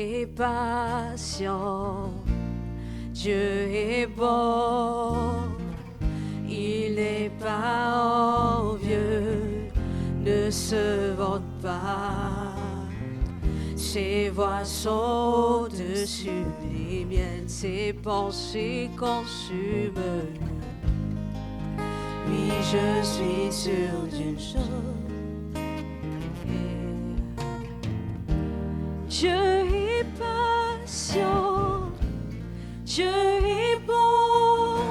est patient, Dieu est bon, il n'est pas envieux, ne se vante pas. Ses voix sont au-dessus des miennes, ses pensées consument. Oui, je suis sûr d'une chose. Dieu est patient, Dieu est bon,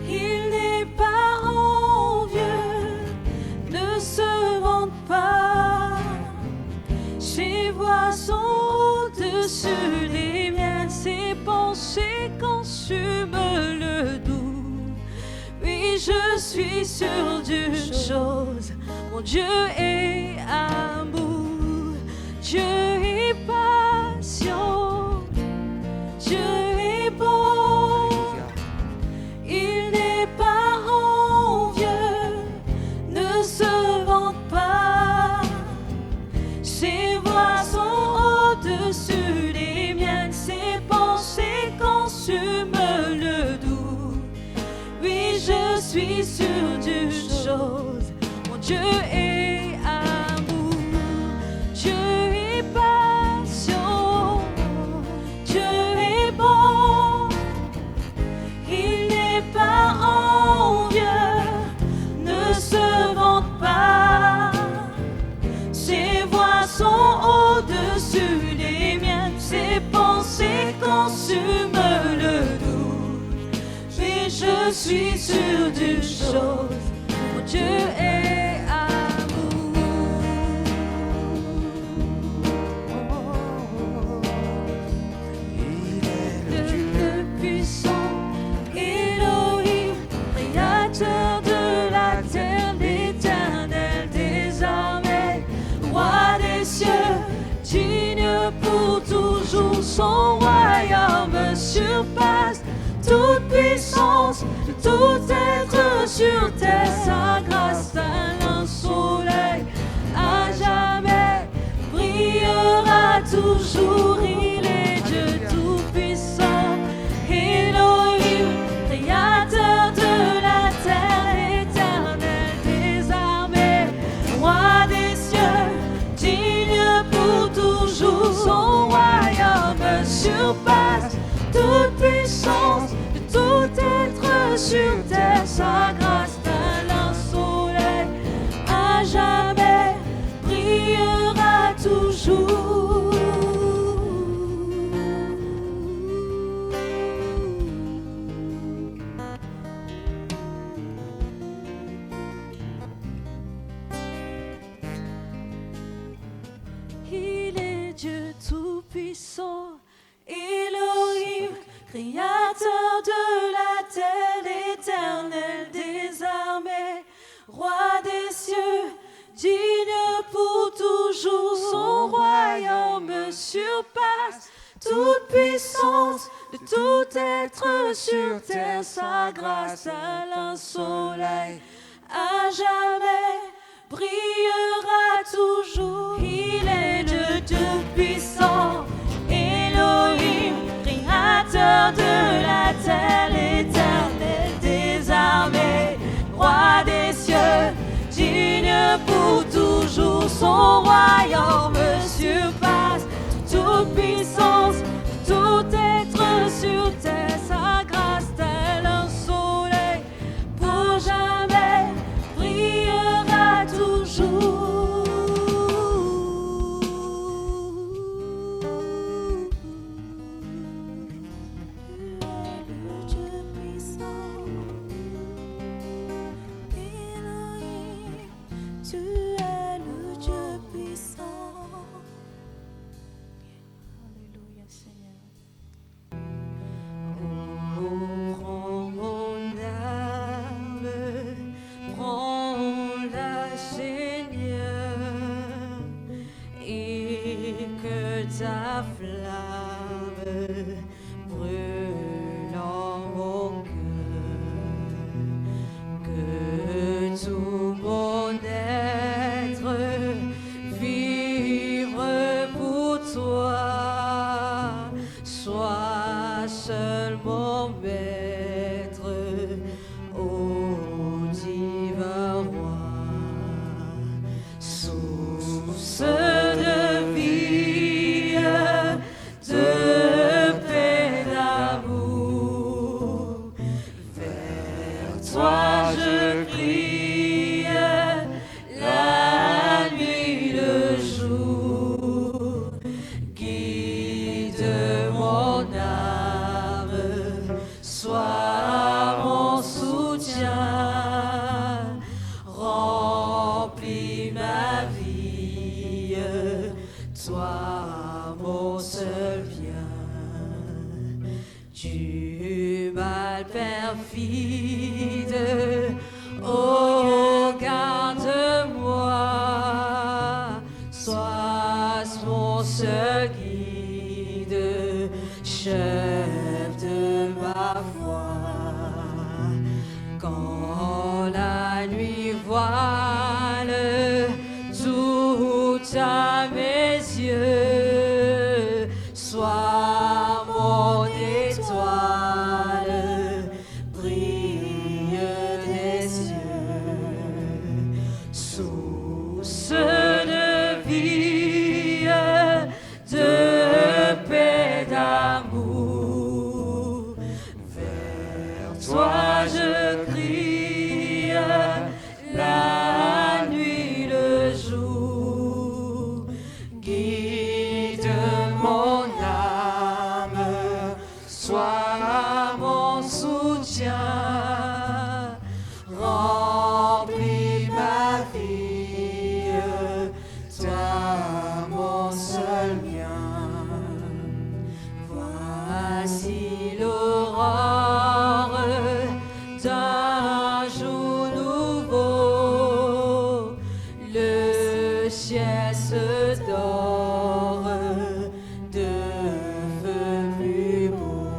il n'est pas envieux, ne se vante pas. Ses voix sont au-dessus des miennes, ses pensées consument le doux. Oui, je suis sûr d'une chose, mon Dieu est amour. Dieu est patient, Dieu est bon, il n'est pas envieux, ne se vante pas. Ses voix sont au-dessus des miennes, ses pensées consument le doux. Oui, je suis sûr d'une chose, mon Dieu est amour. Dieu est patient, Dieu est bon, il n'est pas envieux, ne se vante pas. Ses voix sont au-dessus des miennes, ses pensées consument le doux. Mais je suis sûr d'une chose, mon Dieu est son royaume surpasse toute puissance, tout être sur terre. Sa grâce d'un soleil à jamais brillera toujours. Il est Dieu tout-puissant, Elohim, créateur de la terre, éternel des armées, roi des cieux, digne pour toujours. Son royaume surpasse toute puissance, tout être sur terre. Sa grâce d'un soleil à jamais brillera toujours. Il est Dieu tout-puissant, Elohim, créateur de la terre, l'éternel des armées, roi des cieux, digne pour toujours. Son royaume surpasse toute puissance, de tout être sur terre. Sa grâce à un soleil à jamais brillera toujours. Il est Dieu tout-puissant, Elohim, créateur de la terre, l'éternel des armées, roi des cieux, digne pour toujours. Son royaume surpasse toute puissance, tout être sur terre. Sa grâce tel un soleil pour jamais brillera toujours. Tu es le Dieu puissant. Alléluia, Seigneur. grand maître, ô divin roi, source de vie, de paix, d'amour, vers toi je crie, la nuit, le jour, guide mon âme, sois mon soutien, remplis ma vie, toi mon seul bien, du mal perfide, oh garde-moi, sois mon seul guide, chef de ma foi. Quand la nuit voile tout à mes yeux, sois mon étoile, brille des cieux, source de vie, de paix, d'amour, vers toi je crie, la nuit, le jour, guide mon âme, sois mon soutien, remplis ma vie, toi mon seul bien. Voici l'aurore d'un jour nouveau, le ciel se dore de feux plus beaux.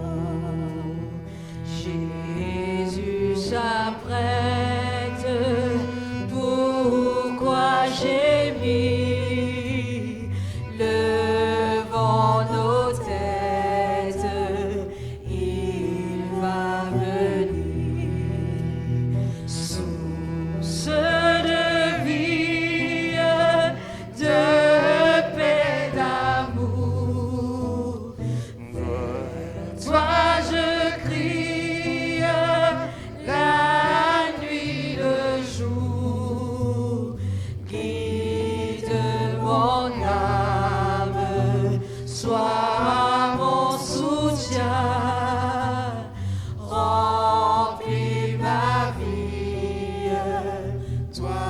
Jésus s'apprête, pourquoi gémir, levant nos têtes, il va venir, source de vie, de paix, d'amour, vers toi je crie, la nuit, le jour, guide mon âme, sois mon soutien, remplis ma vie, toi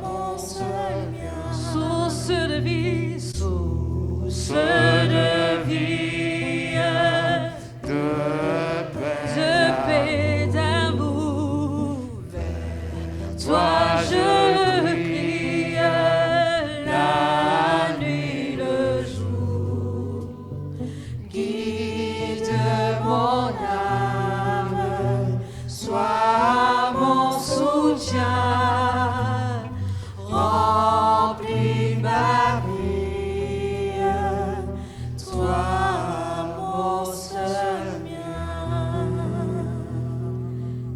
mon seul bien. Source de vie, source de vie, de paix, d'amour, vers toi je crie, la nuit, le jour, guide mon âme, sois mon soutien, remplis ma vie, toi mon seul bien.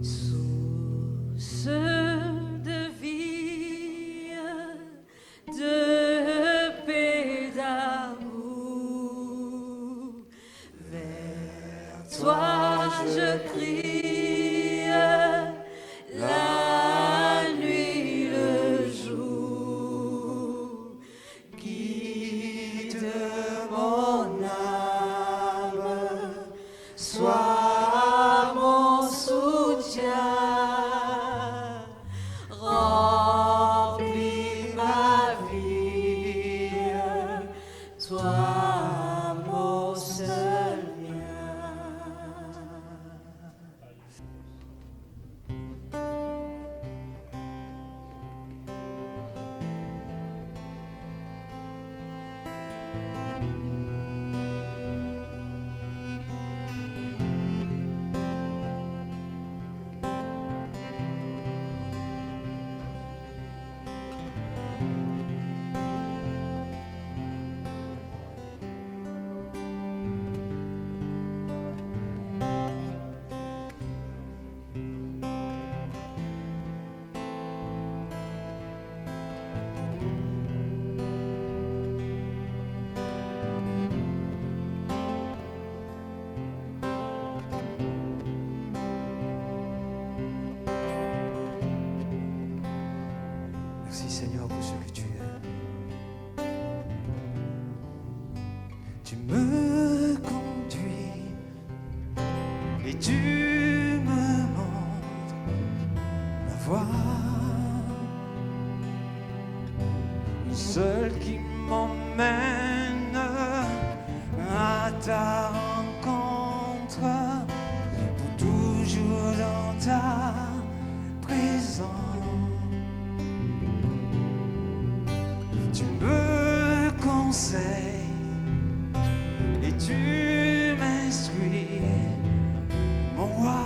Source de vie, de paix, d'amour, vers toi je crie, la nuit, le jour, guide mon âme, sois mon soutien, remplis ma vie, toi mon seul bien. tu me montres la voie, seul qui m'emmène à ta rencontre, pour toujours dans ta présence. Tu me conseilles et tu m'instruis, mon roi.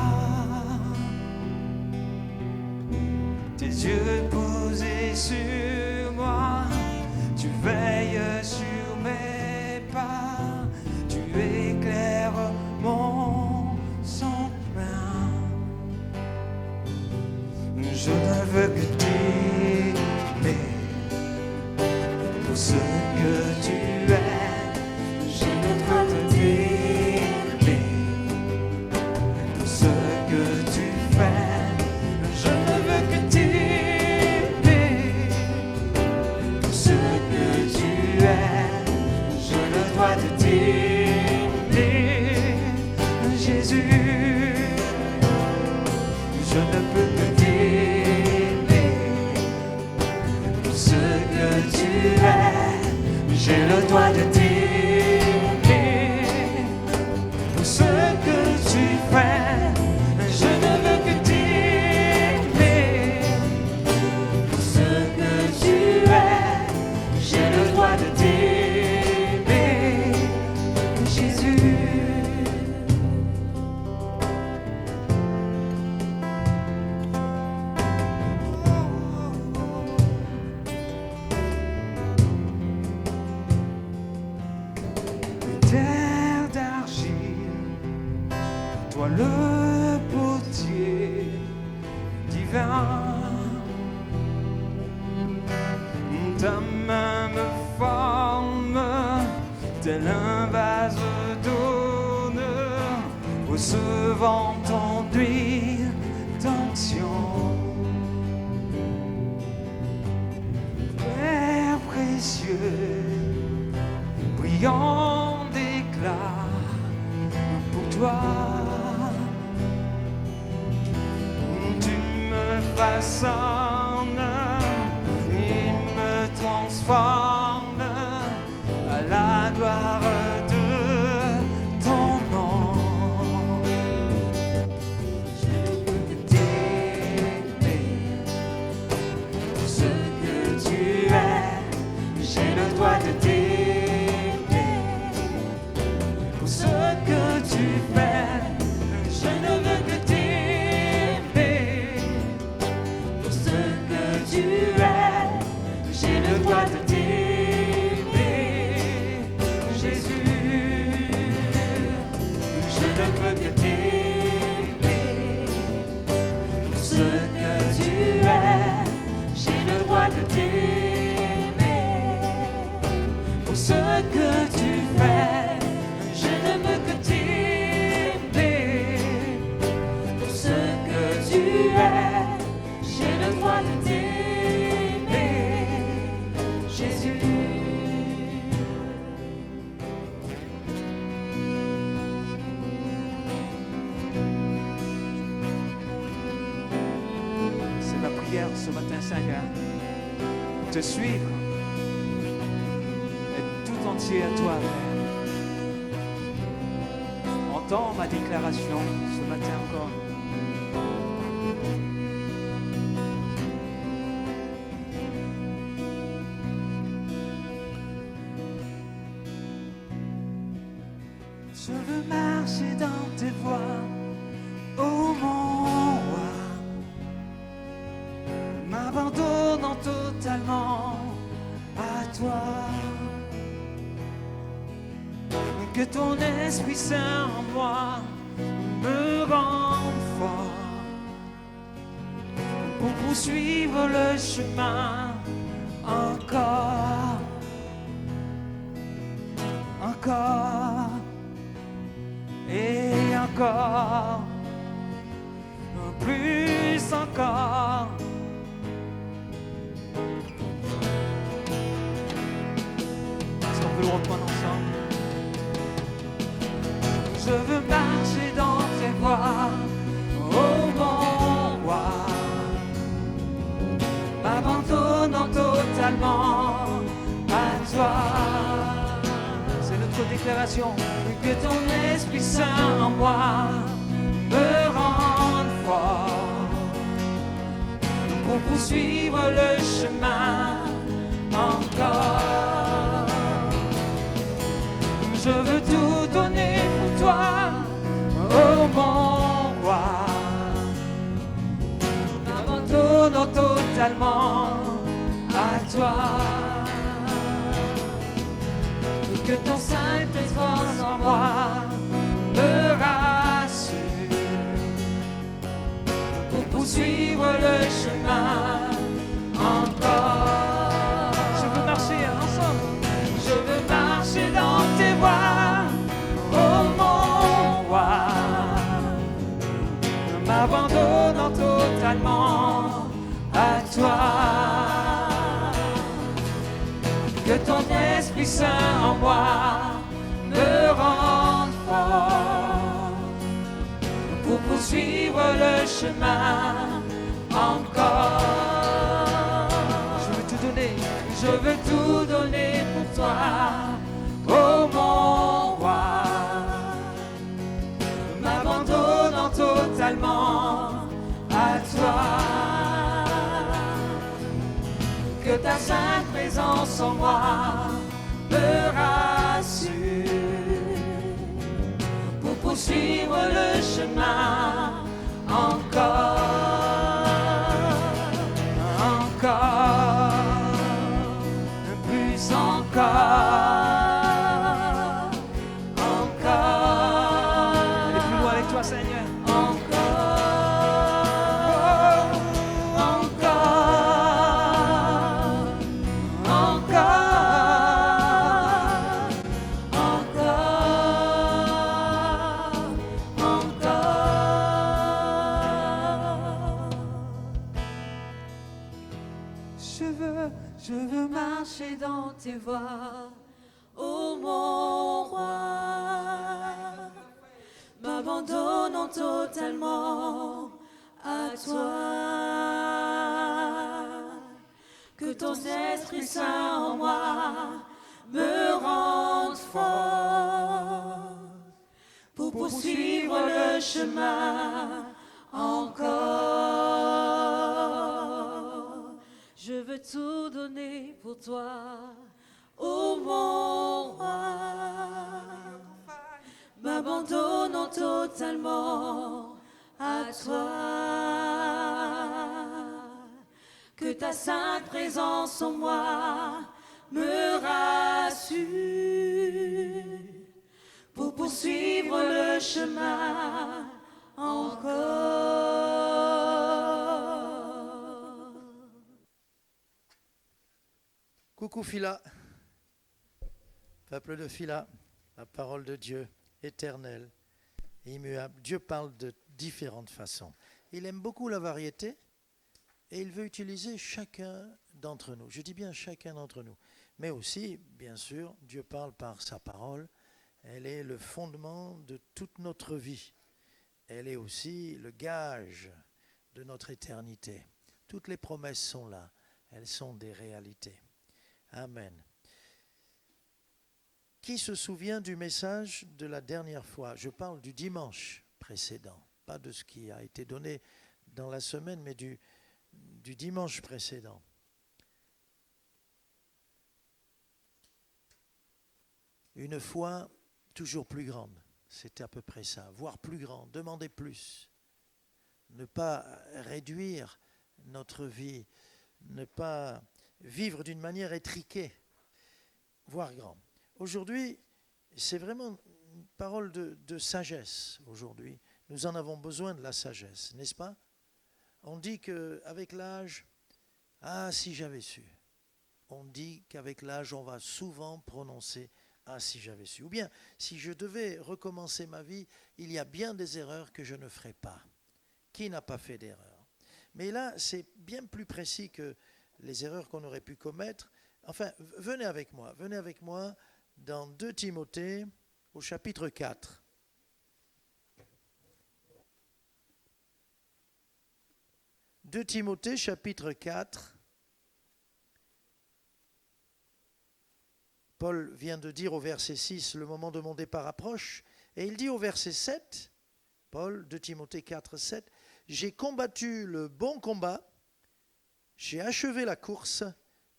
Tes yeux posés sur moi, tu veilles sur mes pas, tu éclaires mon chemin. Je ne veux que t'aimer pour ce que tu es. Je ne veux que t'aimer pour ce que tu fais. Je ne veux que t'aimer pour ce que tu es. Je ne dois te t'aimer, Jésus. Je ne peux que t'aimer pour ce que tu es. J'ai le droit de t'aimer pour ce que tu fais. Je ne veux que t'aimer pour ce que tu es. J'ai le droit de t'aimer, Jésus. Terre d'argile, toi le potier divin, ta main me forme tel un vase d'honneur, recevant ton huile d'onction. Père précieux, brillant d'éclat pour toi, tu me façonnes, il me transforme à la gloire de ton nom. Je peux t'aimer pour ce que tu es. J'ai le droit de t'aimer pour ce que tu fais. Je ne veux que t'aimer pour ce que tu es. J'ai le droit de t'aimer, Jésus. Je ne veux que t'aimer pour ce que tu es. J'ai le droit de t'aimer pour ce que tu fais. Je ne veux que t'aimer pour ce que tu es. J'ai le droit de t'aimer, Jésus. C'est ma prière ce matin, Seigneur, te suivre, être tout entier à toi, Père. Entends ma déclaration ce matin encore. Je veux marcher dans tes voies, ô mon roi, m'abandonnant totalement à toi. Que ton Esprit Saint en moi me rende fort pour poursuivre le chemin encore, encore et encore, plus encore. Est-ce qu'on peut le reprendre ensemble? Je veux marcher dans tes voies, déclaration. Que ton Esprit Saint en moi me rende fort pour poursuivre le chemin encore. Je veux tout donner pour toi, oh mon roi. M'abandonnant totalement à toi. Que ton saint présence en moi me rassure pour poursuivre le chemin encore. Je veux marcher ensemble. Je veux marcher dans tes voies, oh mon roi. M'abandonnant totalement à toi. Que ton Esprit Saint en moi me rende fort pour poursuivre le chemin encore. Je veux tout donner, je veux tout donner pour toi, oh mon roi. M'abandonnant totalement à toi. Que ta sainte présence en moi me rassure pour poursuivre le chemin encore, encore, plus encore, encore. Aller plus loin avec toi, Seigneur. Je veux marcher dans tes voies, ô mon roi, m'abandonnant totalement à toi. Que ton Esprit Saint en moi me rende fort pour poursuivre le chemin encore. Je veux tout donner pour toi, ô mon roi, m'abandonnant totalement à toi. Que ta sainte présence en moi me rassure pour poursuivre le chemin encore. Coucou Phila, peuple de Phila, la parole de Dieu, éternelle, immuable. Dieu parle de différentes façons. Il aime beaucoup la variété et il veut utiliser chacun d'entre nous. Je dis bien chacun d'entre nous. Mais aussi, bien sûr, Dieu parle par sa parole. Elle est le fondement de toute notre vie. Elle est aussi le gage de notre éternité. Toutes les promesses sont là. Elles sont des réalités. Amen. Qui se souvient du message de la dernière fois? Je parle du dimanche précédent, pas de ce qui a été donné dans la semaine, mais du dimanche précédent. Une foi toujours plus grande, c'était à peu près ça, voire plus grand, demander plus, ne pas réduire notre vie, ne pas vivre d'une manière étriquée, voire grand. Aujourd'hui, c'est vraiment une parole de sagesse aujourd'hui. Nous en avons besoin de la sagesse, n'est-ce pas? On dit qu'avec l'âge, ah si j'avais su. On dit qu'avec l'âge, on va souvent prononcer ah si j'avais su. Ou bien, si je devais recommencer ma vie, il y a bien des erreurs que je ne ferai pas. Qui n'a pas fait d'erreur? Mais là, c'est bien plus précis que les erreurs qu'on aurait pu commettre. Enfin, venez avec moi dans 2 Timothée au chapitre 4. « 2 Timothée, chapitre 4, Paul vient de dire au verset 6, le moment de mon départ approche, et il dit au verset 7, Paul, 2 Timothée 4, 7, j'ai combattu le bon combat, j'ai achevé la course,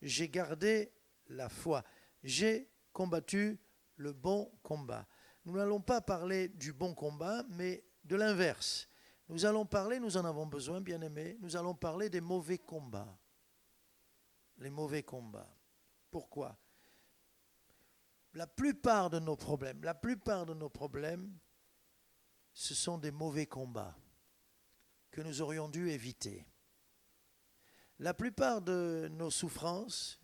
j'ai gardé la foi. J'ai combattu le bon combat. Nous n'allons pas parler du bon combat, mais de l'inverse. Nous allons parler, nous en avons besoin, bien-aimés, nous allons parler des mauvais combats. Les mauvais combats. Pourquoi ? La plupart de nos problèmes, ce sont des mauvais combats que nous aurions dû éviter. La plupart de nos souffrances,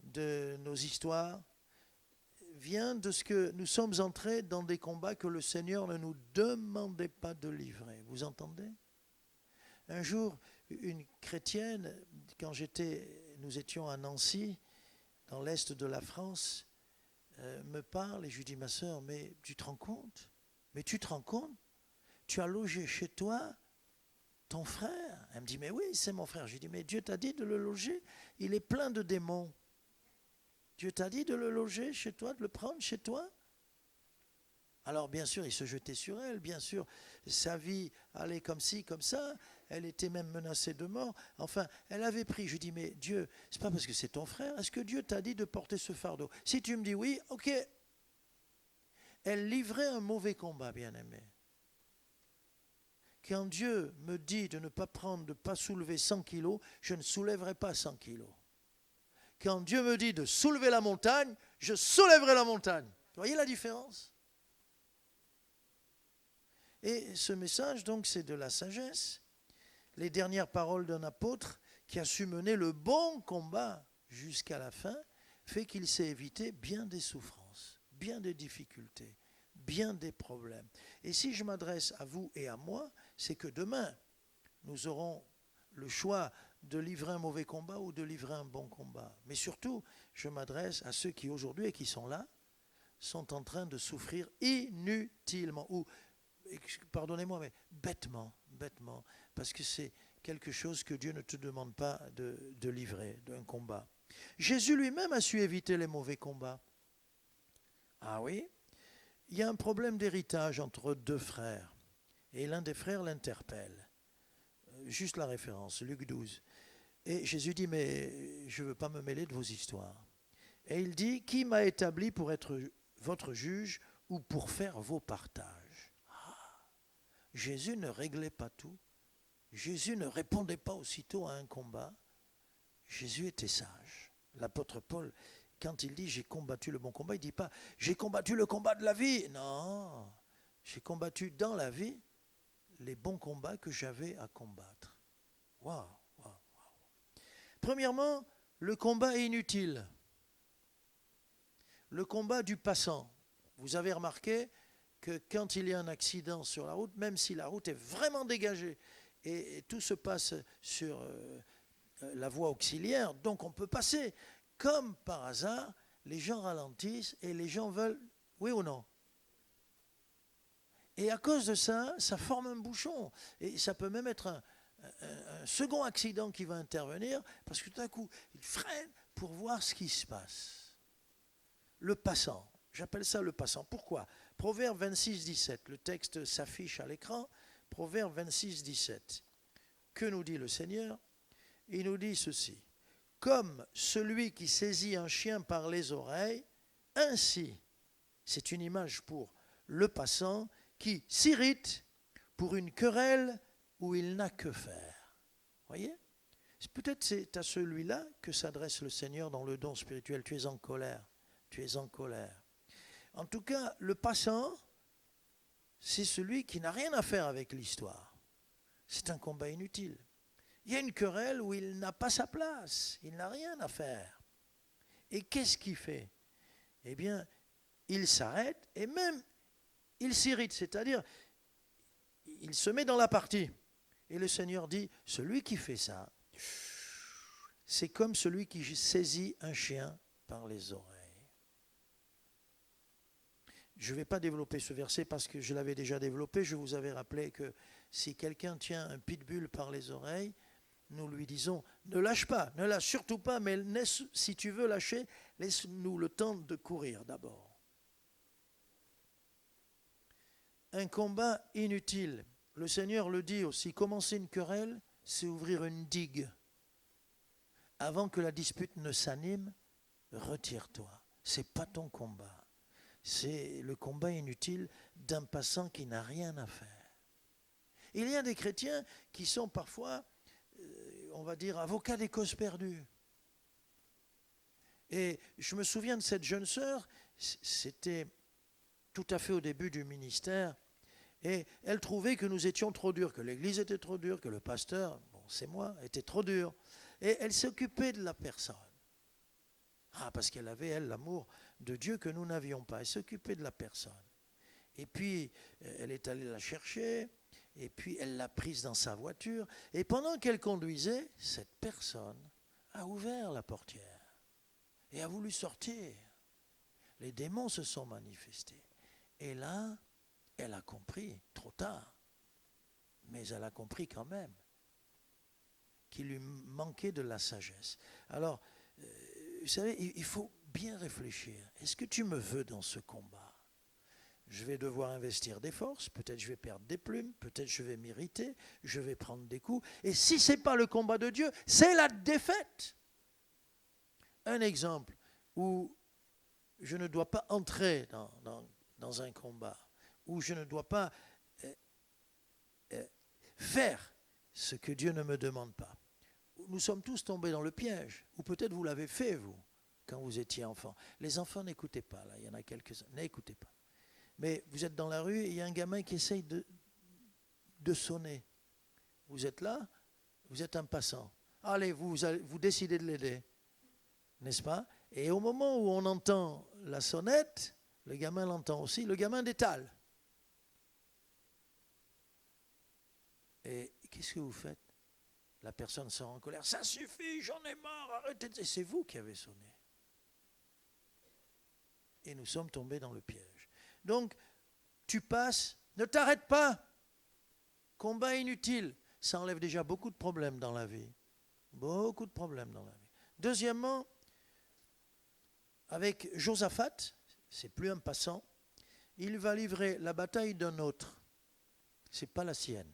de nos histoires, vient de ce que nous sommes entrés dans des combats que le Seigneur ne nous demandait pas de livrer. Vous entendez ? Un jour, une chrétienne, quand nous étions à Nancy, dans l'est de la France, me parle et je lui dis, ma sœur, mais tu te rends compte ? Tu as logé chez toi ton frère. Elle me dit, mais oui, c'est mon frère. Je lui dis, mais Dieu t'a dit de le loger ? Il est plein de démons. Dieu t'a dit de le loger chez toi, de le prendre chez toi ? Alors bien sûr, il se jetait sur elle, bien sûr, sa vie allait comme ci, comme ça, elle était même menacée de mort. Enfin, elle avait pris, je dis, mais Dieu, c'est pas parce que c'est ton frère, est-ce que Dieu t'a dit de porter ce fardeau ? Si tu me dis oui, ok. Elle livrait un mauvais combat, bien-aimé. Quand Dieu me dit de ne pas prendre, de ne pas soulever 100 kilos, je ne soulèverai pas 100 kilos. Quand Dieu me dit de soulever la montagne, je soulèverai la montagne. Vous voyez la différence ? Et ce message, donc, c'est de la sagesse. Les dernières paroles d'un apôtre qui a su mener le bon combat jusqu'à la fin, fait qu'il s'est évité bien des souffrances, bien des difficultés, bien des problèmes. Et si je m'adresse à vous et à moi, c'est que demain, nous aurons le choix de livrer un mauvais combat ou de livrer un bon combat. Mais surtout, je m'adresse à ceux qui aujourd'hui et qui sont là, sont en train de souffrir inutilement, ou, pardonnez-moi, mais bêtement, parce que c'est quelque chose que Dieu ne te demande pas de livrer, d'un combat. Jésus lui-même a su éviter les mauvais combats. Ah oui ? Il y a un problème d'héritage entre deux frères, et l'un des frères l'interpelle. Juste la référence, Luc 12. Et Jésus dit, mais je ne veux pas me mêler de vos histoires. Et il dit, qui m'a établi pour être votre juge ou pour faire vos partages ? Jésus ne réglait pas tout. Jésus ne répondait pas aussitôt à un combat. Jésus était sage. L'apôtre Paul, quand il dit « j'ai combattu le bon combat », il ne dit pas « j'ai combattu le combat de la vie ». Non, j'ai combattu dans la vie les bons combats que j'avais à combattre. Waouh. Premièrement, le combat est inutile. Le combat du passant. Vous avez remarqué que quand il y a un accident sur la route, même si la route est vraiment dégagée et tout se passe sur la voie auxiliaire, donc on peut passer. Comme par hasard, les gens ralentissent et les gens veulent, oui ou non ? Et à cause de ça, ça forme un bouchon. Et ça peut même être un second accident qui va intervenir parce que tout d'un coup, ils freinent pour voir ce qui se passe. Le passant, j'appelle ça le passant. Pourquoi ? Proverbe 26, 17, le texte s'affiche à l'écran. Proverbe 26, 17. Que nous dit le Seigneur ? Il nous dit ceci. Comme celui qui saisit un chien par les oreilles, ainsi, c'est une image pour le passant qui s'irrite pour une querelle où il n'a que faire. Voyez ? Peut-être c'est à celui-là que s'adresse le Seigneur dans le don spirituel. Tu es en colère. En tout cas, le passant, c'est celui qui n'a rien à faire avec l'histoire. C'est un combat inutile. Il y a une querelle où il n'a pas sa place, il n'a rien à faire. Et qu'est-ce qu'il fait ? Eh bien, il s'arrête et même il s'irrite, c'est-à-dire il se met dans la partie. Et le Seigneur dit, celui qui fait ça, c'est comme celui qui saisit un chien par les oreilles. Je ne vais pas développer ce verset parce que je l'avais déjà développé. Je vous avais rappelé que si quelqu'un tient un pitbull par les oreilles, nous lui disons, ne lâche pas, ne lâche surtout pas, mais si tu veux lâcher, laisse-nous le temps de courir d'abord. Un combat inutile. Le Seigneur le dit aussi, commencer une querelle, c'est ouvrir une digue. Avant que la dispute ne s'anime, retire-toi. Ce n'est pas ton combat. C'est le combat inutile d'un passant qui n'a rien à faire. Il y a des chrétiens qui sont parfois, on va dire, avocats des causes perdues. Et je me souviens de cette jeune sœur, c'était tout à fait au début du ministère, et elle trouvait que nous étions trop durs, que l'église était trop dure, que le pasteur, bon c'est moi, était trop dur. Et elle s'occupait de la personne. Parce qu'elle avait, elle, l'amour de Dieu que nous n'avions pas. Elle s'occupait de la personne. Et puis, elle est allée la chercher, et puis elle l'a prise dans sa voiture. Et pendant qu'elle conduisait, cette personne a ouvert la portière et a voulu sortir. Les démons se sont manifestés. Et là, elle a compris, trop tard, mais elle a compris quand même qu'il lui manquait de la sagesse. Alors, vous savez, il faut bien réfléchir. Est-ce que tu me veux dans ce combat ? Je vais devoir investir des forces, peut-être je vais perdre des plumes, peut-être je vais m'irriter, je vais prendre des coups. Et si ce n'est pas le combat de Dieu, c'est la défaite. Un exemple où je ne dois pas entrer dans un combat, où je ne dois pas faire ce que Dieu ne me demande pas. Nous sommes tous tombés dans le piège, ou peut-être vous l'avez fait, vous, quand vous étiez enfant. Les enfants, n'écoutez pas, là, il y en a quelques-uns, n'écoutez pas. Mais vous êtes dans la rue et il y a un gamin qui essaye de sonner. Vous êtes là, vous êtes un passant. Allez, vous décidez de l'aider, n'est-ce pas ? Et au moment où on entend la sonnette, le gamin l'entend aussi, le gamin détale. Et qu'est-ce que vous faites ? La personne sort en colère. Ça suffit, j'en ai marre, arrêtez. Et c'est vous qui avez sonné. Et nous sommes tombés dans le piège. Donc, tu passes, ne t'arrête pas. Combat inutile. Ça enlève déjà beaucoup de problèmes dans la vie. Beaucoup de problèmes dans la vie. Deuxièmement, avec Josaphat, c'est plus un passant, il va livrer la bataille d'un autre. Ce n'est pas la sienne.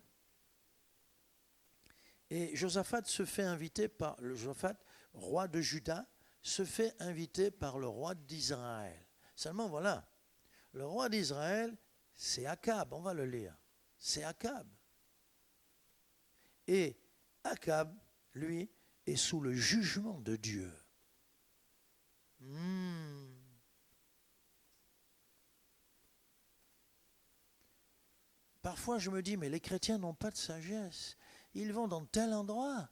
Et Josaphat se fait inviter par le Josaphat, roi de Juda, se fait inviter par le roi d'Israël. Seulement voilà, le roi d'Israël, c'est Akab, on va le lire. C'est Akab. Et Akab, lui, est sous le jugement de Dieu. Parfois je me dis, mais les chrétiens n'ont pas de sagesse. Ils vont dans tel endroit,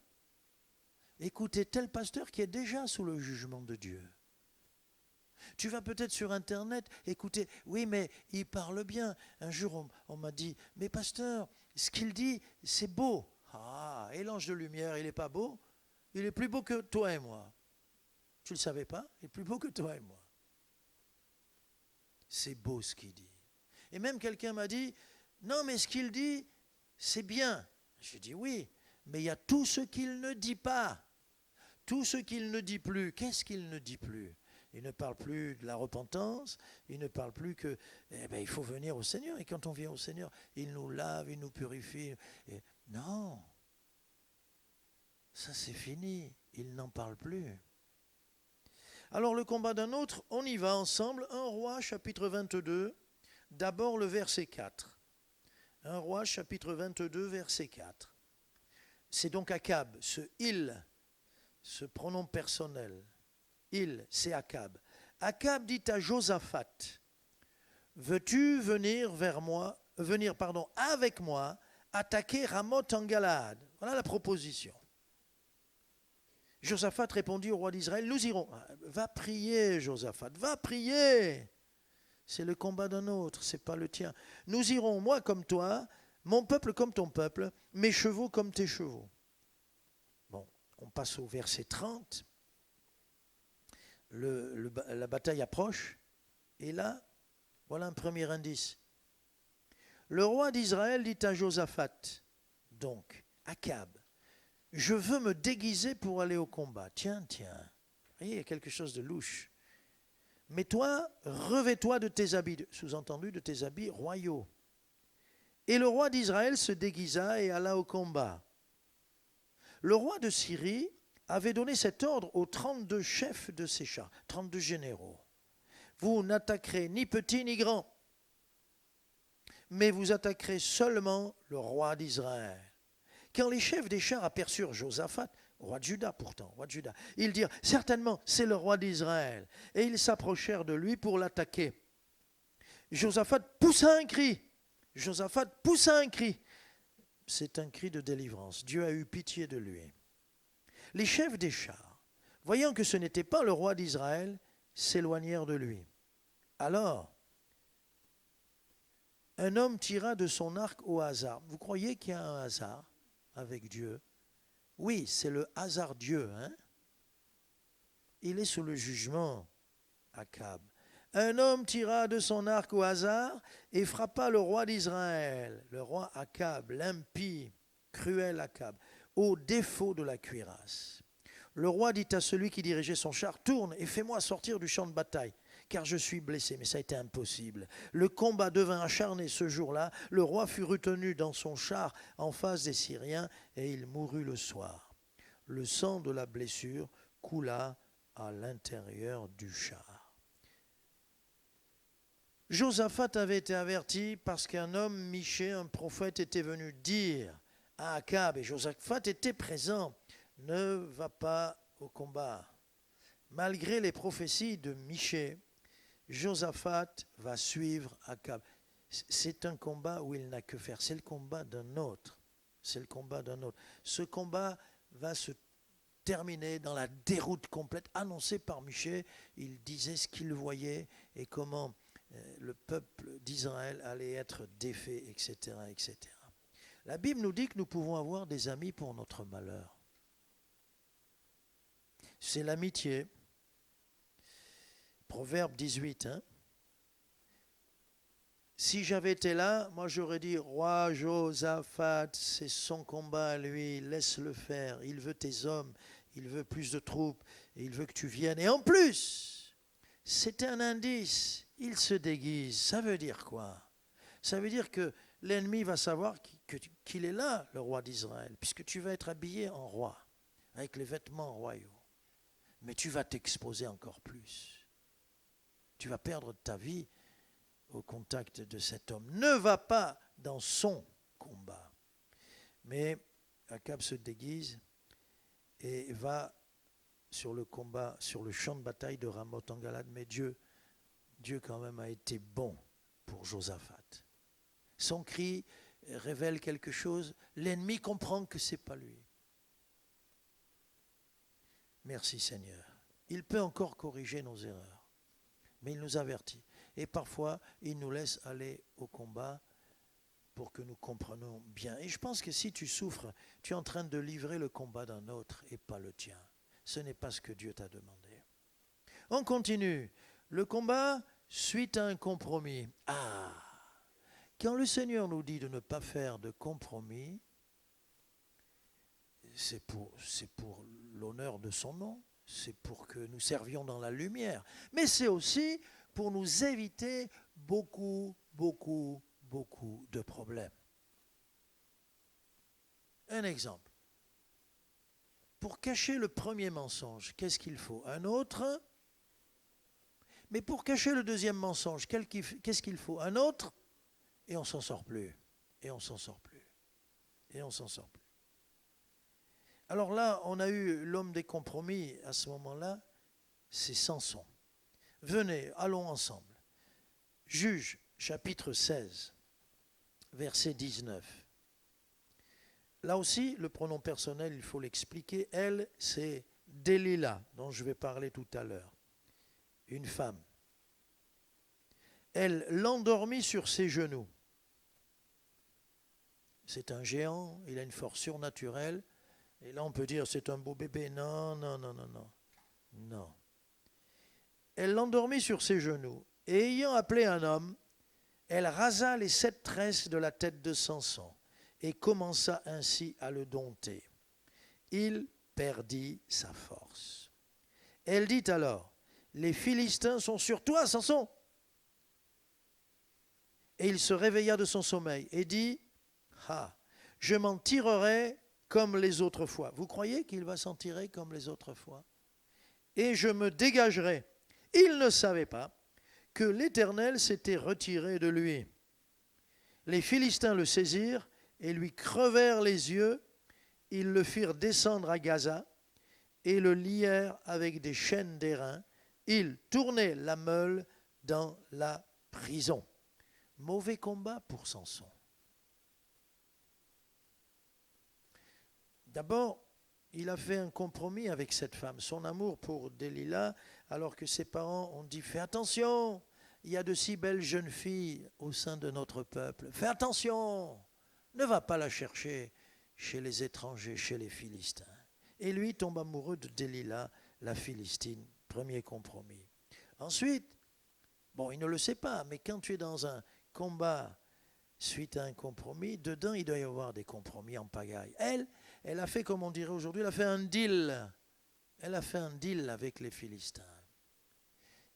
écouter tel pasteur qui est déjà sous le jugement de Dieu. Tu vas peut-être sur Internet écouter, oui mais il parle bien. Un jour on m'a dit, mais pasteur, ce qu'il dit c'est beau. Et l'ange de lumière, il n'est pas beau? Il est plus beau que toi et moi. Tu ne le savais pas? Il est plus beau que toi et moi. C'est beau ce qu'il dit. Et même quelqu'un m'a dit, non mais ce qu'il dit c'est bien. J'ai dit oui, mais il y a tout ce qu'il ne dit pas. Tout ce qu'il ne dit plus. Qu'est-ce qu'il ne dit plus? Il ne parle plus de la repentance, il ne parle plus que, il faut venir au Seigneur. Et quand on vient au Seigneur, il nous lave, il nous purifie. Et non, ça c'est fini, il n'en parle plus. Alors le combat d'un autre, on y va ensemble. 1 Roi chapitre 22, d'abord le verset 4. 1 Roi chapitre 22, verset 4. C'est donc Akab, ce « il », ce pronom personnel. Il, c'est Akab. Akab dit à Josaphat, veux-tu venir avec moi, attaquer Ramoth en Galaad? Voilà la proposition. Josaphat répondit au roi d'Israël, nous irons. Va prier, Josaphat, va prier. C'est le combat d'un autre, ce n'est pas le tien. Nous irons, moi comme toi, mon peuple comme ton peuple, mes chevaux comme tes chevaux. Bon, on passe au verset 30. La bataille approche, et là, voilà un premier indice. Le roi d'Israël dit à Josaphat, donc Akab, je veux me déguiser pour aller au combat. Tiens, tiens, il y a quelque chose de louche. Mais toi, revêt-toi de tes habits, sous-entendu de tes habits royaux. Et le roi d'Israël se déguisa et alla au combat. Le roi de Syrie avait donné cet ordre aux 32 chefs de ses chars, 32 généraux. Vous n'attaquerez ni petit ni grand, mais vous attaquerez seulement le roi d'Israël. Quand les chefs des chars aperçurent Josaphat, roi de Juda pourtant, roi de Juda, ils dirent, certainement c'est le roi d'Israël. Et ils s'approchèrent de lui pour l'attaquer. Josaphat poussa un cri. Josaphat poussa un cri. C'est un cri de délivrance. Dieu a eu pitié de lui. Les chefs des chars, voyant que ce n'était pas le roi d'Israël, s'éloignèrent de lui. Alors, un homme tira de son arc au hasard. Vous croyez qu'il y a un hasard avec Dieu? Oui, c'est le hasard Dieu. Hein? Il est sous le jugement, Akab. Un homme tira de son arc au hasard et frappa le roi d'Israël, le roi Akab, l'impie, cruel Akab, au défaut de la cuirasse. Le roi dit à celui qui dirigeait son char, « Tourne et fais-moi sortir du champ de bataille, car je suis blessé. » Mais ça a été impossible. Le combat devint acharné ce jour-là. Le roi fut retenu dans son char en face des Syriens et il mourut le soir. Le sang de la blessure coula à l'intérieur du char. Josaphat avait été averti parce qu'un homme, Michée, un prophète, était venu dire à Akab, et Josaphat était présent, ne va pas au combat. Malgré les prophéties de Michée, Josaphat va suivre Akab. C'est un combat où il n'a que faire. C'est le combat d'un autre. C'est le combat d'un autre. Ce combat va se terminer dans la déroute complète, annoncée par Michée. Il disait ce qu'il voyait et comment le peuple d'Israël allait être défait, etc., etc. La Bible nous dit que nous pouvons avoir des amis pour notre malheur. C'est l'amitié. Proverbe 18. Hein? Si j'avais été là, moi j'aurais dit, roi Josaphat, c'est son combat à lui, laisse-le faire. Il veut tes hommes, il veut plus de troupes, et il veut que tu viennes. Et en plus, c'est un indice, il se déguise. Ça veut dire quoi? Ça veut dire que l'ennemi va savoir qu'il est là, le roi d'Israël, puisque tu vas être habillé en roi, avec les vêtements royaux. Mais tu vas t'exposer encore plus. Tu vas perdre ta vie au contact de cet homme. Ne va pas dans son combat. Mais Akab se déguise et va sur le combat, sur le champ de bataille de Ramoth en Galade. Mais Dieu quand même a été bon pour Josaphat. Son cri révèle quelque chose. L'ennemi comprend que ce n'est pas lui. Merci Seigneur. Il peut encore corriger nos erreurs, mais il nous avertit. Et parfois, il nous laisse aller au combat pour que nous comprenions bien. Et je pense que si tu souffres, tu es en train de livrer le combat d'un autre et pas le tien. Ce n'est pas ce que Dieu t'a demandé. On continue. Le combat suite à un compromis. Quand le Seigneur nous dit de ne pas faire de compromis, c'est pour l'honneur de son nom, c'est pour que nous servions dans la lumière, mais c'est aussi pour nous éviter beaucoup de problèmes. Un exemple. Pour cacher le premier mensonge, qu'est-ce qu'il faut? Un autre. Mais pour cacher le deuxième mensonge, qu'est-ce qu'il faut? Un autre. Et on s'en sort plus. Et on s'en sort plus. Et on s'en sort plus. Alors là, on a eu l'homme des compromis à ce moment-là, c'est Samson. Venez, allons ensemble. Juge, chapitre 16, verset 19. Là aussi, le pronom personnel, il faut l'expliquer. Elle, c'est Delilah, dont je vais parler tout à l'heure. Une femme. Elle l'endormit sur ses genoux. C'est un géant, il a une force surnaturelle. Et là, on peut dire, c'est un beau bébé. Non. Elle l'endormit sur ses genoux. Et ayant appelé un homme, elle rasa les 7 tresses de la tête de Samson et commença ainsi à le dompter. il perdit sa force. Elle dit alors, les Philistins sont sur toi, Samson. Et il se réveilla de son sommeil et dit, ah, je m'en tirerai comme les autres fois. Vous croyez qu'il va s'en tirer comme les autres fois? Et je me dégagerai. Il ne savait pas que l'Éternel s'était retiré de lui. Les Philistins le saisirent et lui crevèrent les yeux. Ils le firent descendre à Gaza et le lièrent avec des chaînes d'airain. Ils tournaient la meule dans la prison. Mauvais combat pour Samson. D'abord, il a fait un compromis avec cette femme. Son amour pour Delilah, alors que ses parents ont dit « Fais attention, il y a de si belles jeunes filles au sein de notre peuple. Fais attention, ne va pas la chercher chez les étrangers, chez les Philistins. » Et lui tombe amoureux de Delilah, la Philistine. Premier compromis. Ensuite, bon, il ne le sait pas, mais quand tu es dans un combat suite à un compromis, dedans, il doit y avoir des compromis en pagaille. Elle a fait, comme on dirait aujourd'hui, elle a fait un deal. Elle a fait un deal avec les Philistins.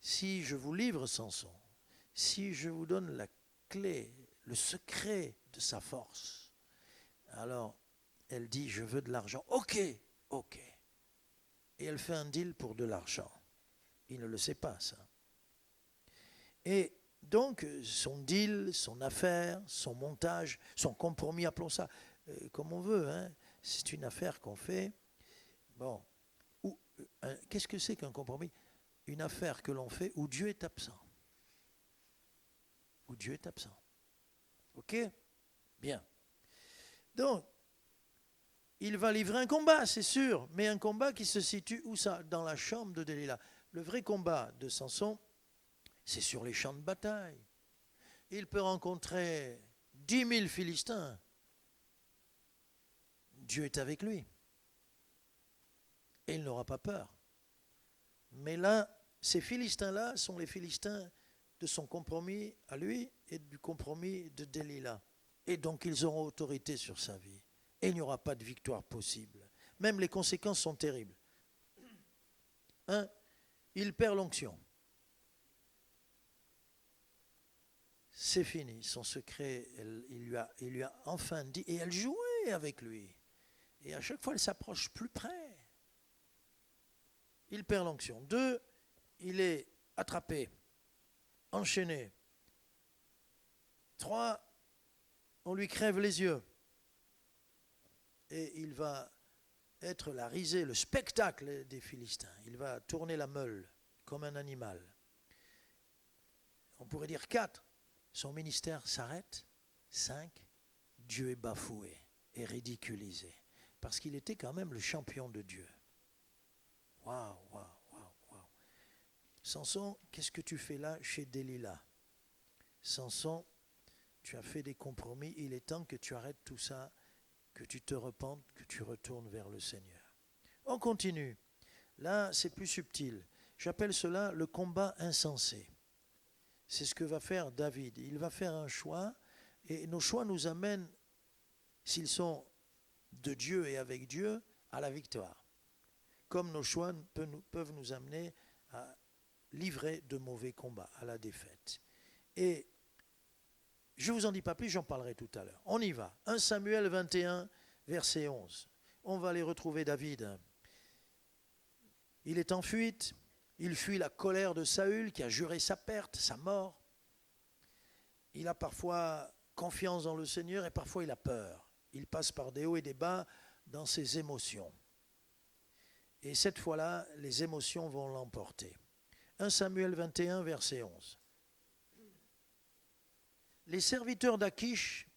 Si je vous livre Samson, si je vous donne la clé, le secret de sa force, alors elle dit, je veux de l'argent. Ok. Et elle fait un deal pour de l'argent. Il ne le sait pas, ça. Et donc, son deal, son affaire, son montage, son compromis, appelons ça comme on veut, hein, c'est une affaire qu'on fait. Bon, qu'est-ce que c'est qu'un compromis? Une affaire que l'on fait où Dieu est absent. Où Dieu est absent. Ok? Bien. Donc, il va livrer un combat, c'est sûr, mais un combat qui se situe où ça? Dans la chambre de Delilah. Le vrai combat de Samson, c'est sur les champs de bataille. Il peut rencontrer 10 000 Philistins. Dieu est avec lui. Et il n'aura pas peur. Mais là, ces Philistins-là sont les Philistins de son compromis à lui et du compromis de Delilah. Et donc ils auront autorité sur sa vie. Et il n'y aura pas de victoire possible. Même les conséquences sont terribles. Il perd l'onction. C'est fini, son secret, il lui a enfin dit, et elle jouait avec lui. Et à chaque fois, elle s'approche plus près. Il perd l'onction. 2, il est attrapé, enchaîné. 3, on lui crève les yeux. Et il va être la risée, le spectacle des Philistins. Il va tourner la meule comme un animal. On pourrait dire 4. Son ministère s'arrête. 5. Dieu est bafoué et ridiculisé. Parce qu'il était quand même le champion de Dieu. Waouh. Samson, qu'est-ce que tu fais là chez Delilah? Samson, tu as fait des compromis. Il est temps que tu arrêtes tout ça, que tu te repentes, que tu retournes vers le Seigneur. On continue. Là, c'est plus subtil. J'appelle cela le combat insensé. C'est ce que va faire David. Il va faire un choix, et nos choix nous amènent, s'ils sont de Dieu et avec Dieu, à la victoire. Comme nos choix peuvent nous amener à livrer de mauvais combats, à la défaite. Et je ne vous en dis pas plus, j'en parlerai tout à l'heure. On y va. 1 Samuel 21, verset 11. On va aller retrouver David. Il est en fuite. Il fuit la colère de Saül qui a juré sa perte, sa mort. Il a parfois confiance dans le Seigneur et parfois il a peur. Il passe par des hauts et des bas dans ses émotions. Et cette fois-là, les émotions vont l'emporter. 1 Samuel 21, verset 11. Les serviteurs d'Achish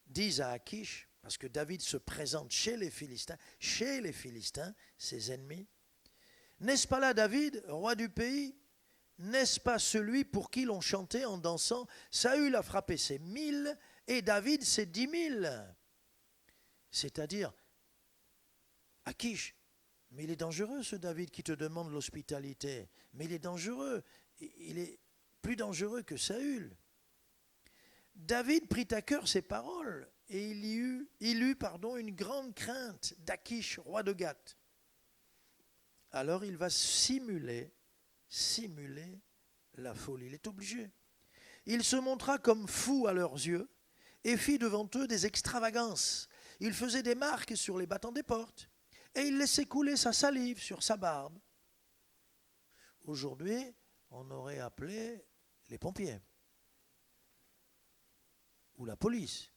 disent à Achish, parce que David se présente chez les Philistins, ses ennemis, n'est-ce pas là David, roi du pays? N'est-ce pas celui pour qui l'on chantait en dansant? Saül a frappé ses 1000 et David ses 10 000. C'est-à-dire, Achish, mais il est dangereux ce David qui te demande l'hospitalité. Mais il est dangereux. Il est plus dangereux que Saül. David prit à cœur ces paroles et il eut une grande crainte d'Achish, roi de Gath. Alors il va simuler la folie. Il est obligé. Il se montra comme fou à leurs yeux et fit devant eux des extravagances. Il faisait des marques sur les battants des portes et il laissait couler sa salive sur sa barbe. Aujourd'hui, on aurait appelé les pompiers ou la police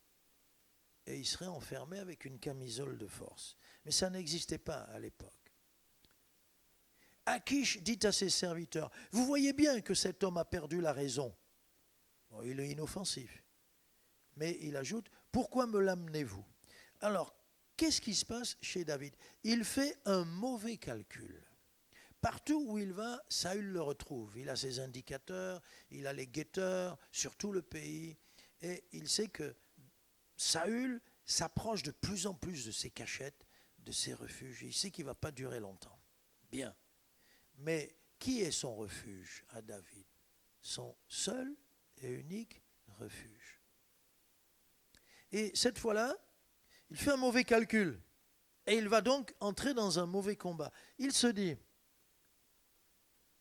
et il serait enfermé avec une camisole de force. Mais ça n'existait pas à l'époque. Achish dit à ses serviteurs, « Vous voyez bien que cet homme a perdu la raison. » Bon, il est inoffensif. Mais il ajoute, « Pourquoi me l'amenez-vous » Alors, qu'est-ce qui se passe chez David? Il fait un mauvais calcul. Partout où il va, Saül le retrouve. Il a ses indicateurs, il a les guetteurs sur tout le pays. Et il sait que Saül s'approche de plus en plus de ses cachettes, de ses refuges. Il sait qu'il ne va pas durer longtemps. Bien. Mais qui est son refuge à David? Son seul et unique refuge. Et cette fois-là, il fait un mauvais calcul. Et il va donc entrer dans un mauvais combat. Il se dit,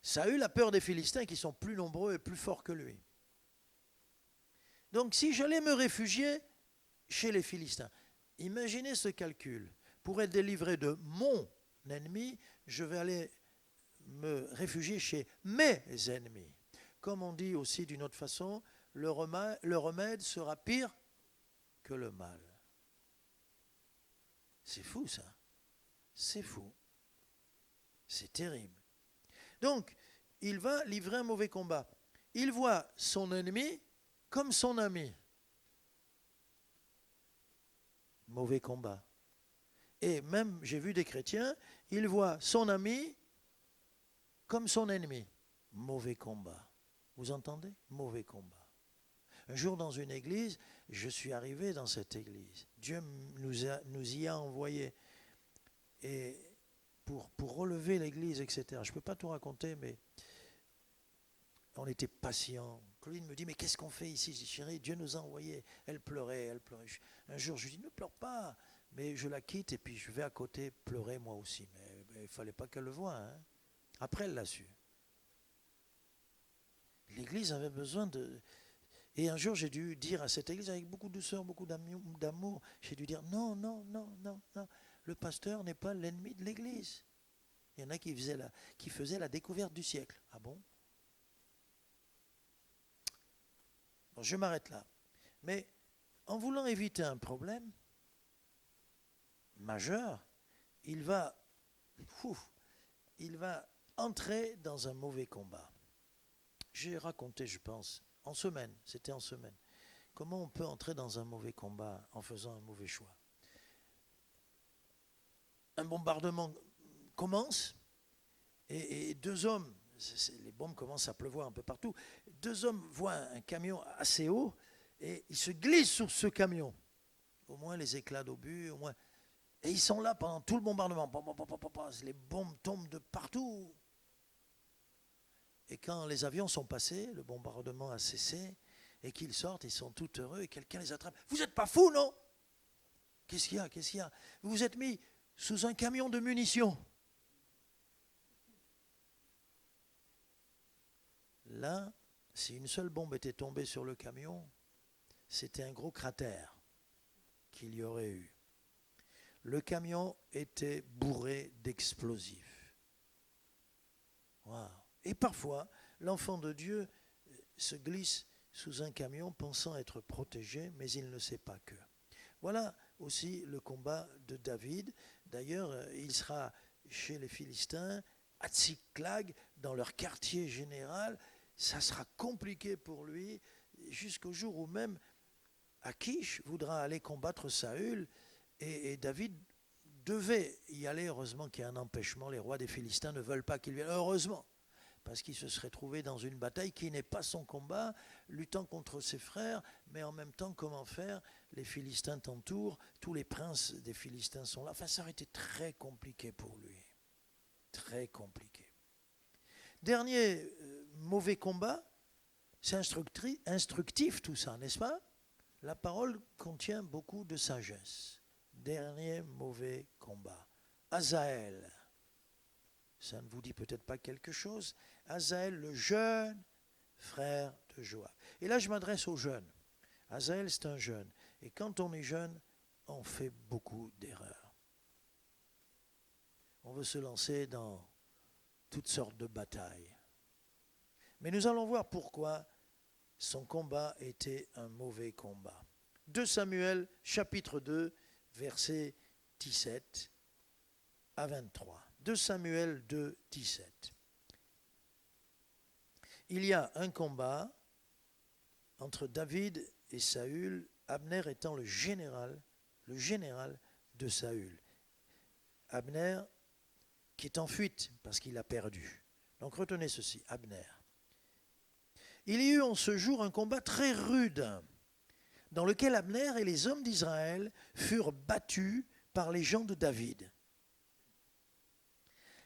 Saül a peur des Philistins qui sont plus nombreux et plus forts que lui. Donc si j'allais me réfugier chez les Philistins, imaginez ce calcul. Pour être délivré de mon ennemi, je vais aller me réfugier chez mes ennemis. Comme on dit aussi d'une autre façon, le remède sera pire que le mal. C'est fou ça. C'est fou. C'est terrible. Donc, il va livrer un mauvais combat. Il voit son ennemi comme son ami. Mauvais combat. Et même, j'ai vu des chrétiens, ils voient son ami comme son ennemi. Mauvais combat. Vous entendez? Mauvais combat. Un jour dans une église, je suis arrivé dans cette église. Dieu nous y a envoyés. Et pour relever l'église, etc. Je ne peux pas tout raconter, mais on était patients. Claudine me dit, mais qu'est-ce qu'on fait ici? Je dis, chérie, Dieu nous a envoyés. Elle pleurait, elle pleurait. Un jour, je lui dis, ne pleure pas. Mais je la quitte et puis je vais à côté pleurer moi aussi. Mais il ne fallait pas qu'elle le voie. Hein. Après, elle l'a su. L'église avait besoin de... Et un jour, j'ai dû dire à cette église, avec beaucoup de douceur, beaucoup d'amour, j'ai dû dire, non, non, non, non, non. Le pasteur n'est pas l'ennemi de l'église. Il y en a qui faisaient la découverte du siècle. Ah bon? Bon, je m'arrête là. Mais en voulant éviter un problème majeur, il va entrer dans un mauvais combat. J'ai raconté, je pense, c'était en semaine, comment on peut entrer dans un mauvais combat en faisant un mauvais choix. Un bombardement commence et deux hommes, les bombes commencent à pleuvoir un peu partout, deux hommes voient un camion assez haut et ils se glissent sur ce camion. Au moins les éclats d'obus, au moins. Et ils sont là pendant tout le bombardement. Les bombes tombent de partout. Et quand les avions sont passés, le bombardement a cessé, et qu'ils sortent, ils sont tout heureux, et quelqu'un les attrape. Vous n'êtes pas fous, non? Qu'est-ce qu'il y a? Vous vous êtes mis sous un camion de munitions. Là, si une seule bombe était tombée sur le camion, c'était un gros cratère qu'il y aurait eu. Le camion était bourré d'explosifs. Waouh! Et parfois, l'enfant de Dieu se glisse sous un camion pensant être protégé, mais il ne sait pas que. Voilà aussi le combat de David. D'ailleurs, il sera chez les Philistins, à Tsiklag, dans leur quartier général. Ça sera compliqué pour lui, jusqu'au jour où même Achish voudra aller combattre Saül, et David devait y aller. Heureusement qu'il y a un empêchement, les rois des Philistins ne veulent pas qu'il vienne. Heureusement, parce qu'il se serait trouvé dans une bataille qui n'est pas son combat, luttant contre ses frères, mais en même temps, comment faire? Les Philistins t'entourent, tous les princes des Philistins sont là. Enfin, ça aurait été très compliqué pour lui. Très compliqué. Dernier mauvais combat, c'est instructif tout ça, n'est-ce pas? La parole contient beaucoup de sagesse. Dernier mauvais combat. Azaël. Ça ne vous dit peut-être pas quelque chose. Azaël, le jeune frère de Joab. Et là, je m'adresse aux jeunes. Azaël, c'est un jeune. Et quand on est jeune, on fait beaucoup d'erreurs. On veut se lancer dans toutes sortes de batailles. Mais nous allons voir pourquoi son combat était un mauvais combat. 2 Samuel, chapitre 2, versets 17 à 23. 2 Samuel 2, 17. Il y a un combat entre David et Saül, Abner étant le général de Saül. Abner qui est en fuite parce qu'il a perdu. Donc retenez ceci, Abner. Il y eut en ce jour un combat très rude, dans lequel Abner et les hommes d'Israël furent battus par les gens de David.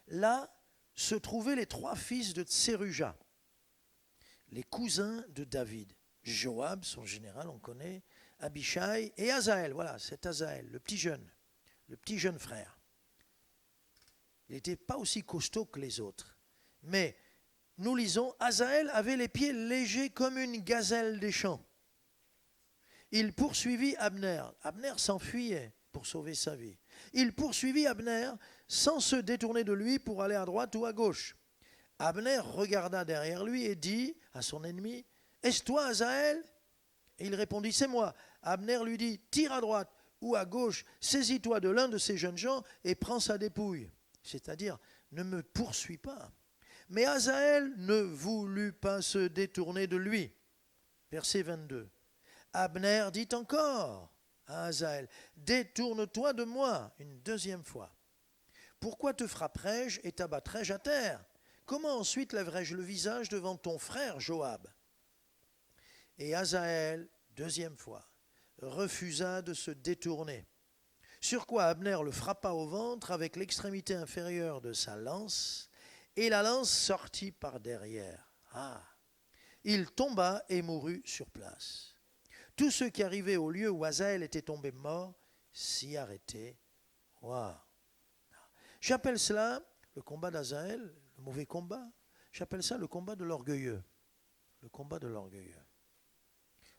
Là se trouvaient les 3 fils de Tseruja, les cousins de David. Joab, son général, on connaît, Abishai et Azaël. Voilà, c'est Azaël, le petit jeune frère. Il n'était pas aussi costaud que les autres. Mais nous lisons, Azaël avait les pieds légers comme une gazelle des champs. Il poursuivit Abner. Abner s'enfuyait pour sauver sa vie. Il poursuivit Abner sans se détourner de lui pour aller à droite ou à gauche. Abner regarda derrière lui et dit à son ennemi, « Est-ce toi, Azaël ?» Et il répondit, « C'est moi. » Abner lui dit, « Tire à droite ou à gauche, saisis-toi de l'un de ces jeunes gens et prends sa dépouille. » C'est-à-dire, ne me poursuis pas. Mais Azaël ne voulut pas se détourner de lui. Verset 22. Abner dit encore à Azaël, « Détourne-toi de moi une deuxième fois. Pourquoi te frapperai-je et t'abattrai-je à terre? Comment ensuite lèverai-je le visage devant ton frère Joab ?» Et Azaël, deuxième fois, refusa de se détourner. Sur quoi Abner le frappa au ventre avec l'extrémité inférieure de sa lance, et la lance sortit par derrière. Il tomba et mourut sur place. Tous ceux qui arrivaient au lieu où Azaël était tombé mort s'y arrêtaient. Wow. J'appelle cela le combat d'Azaël, le mauvais combat. J'appelle ça le combat de l'orgueilleux. Le combat de l'orgueilleux.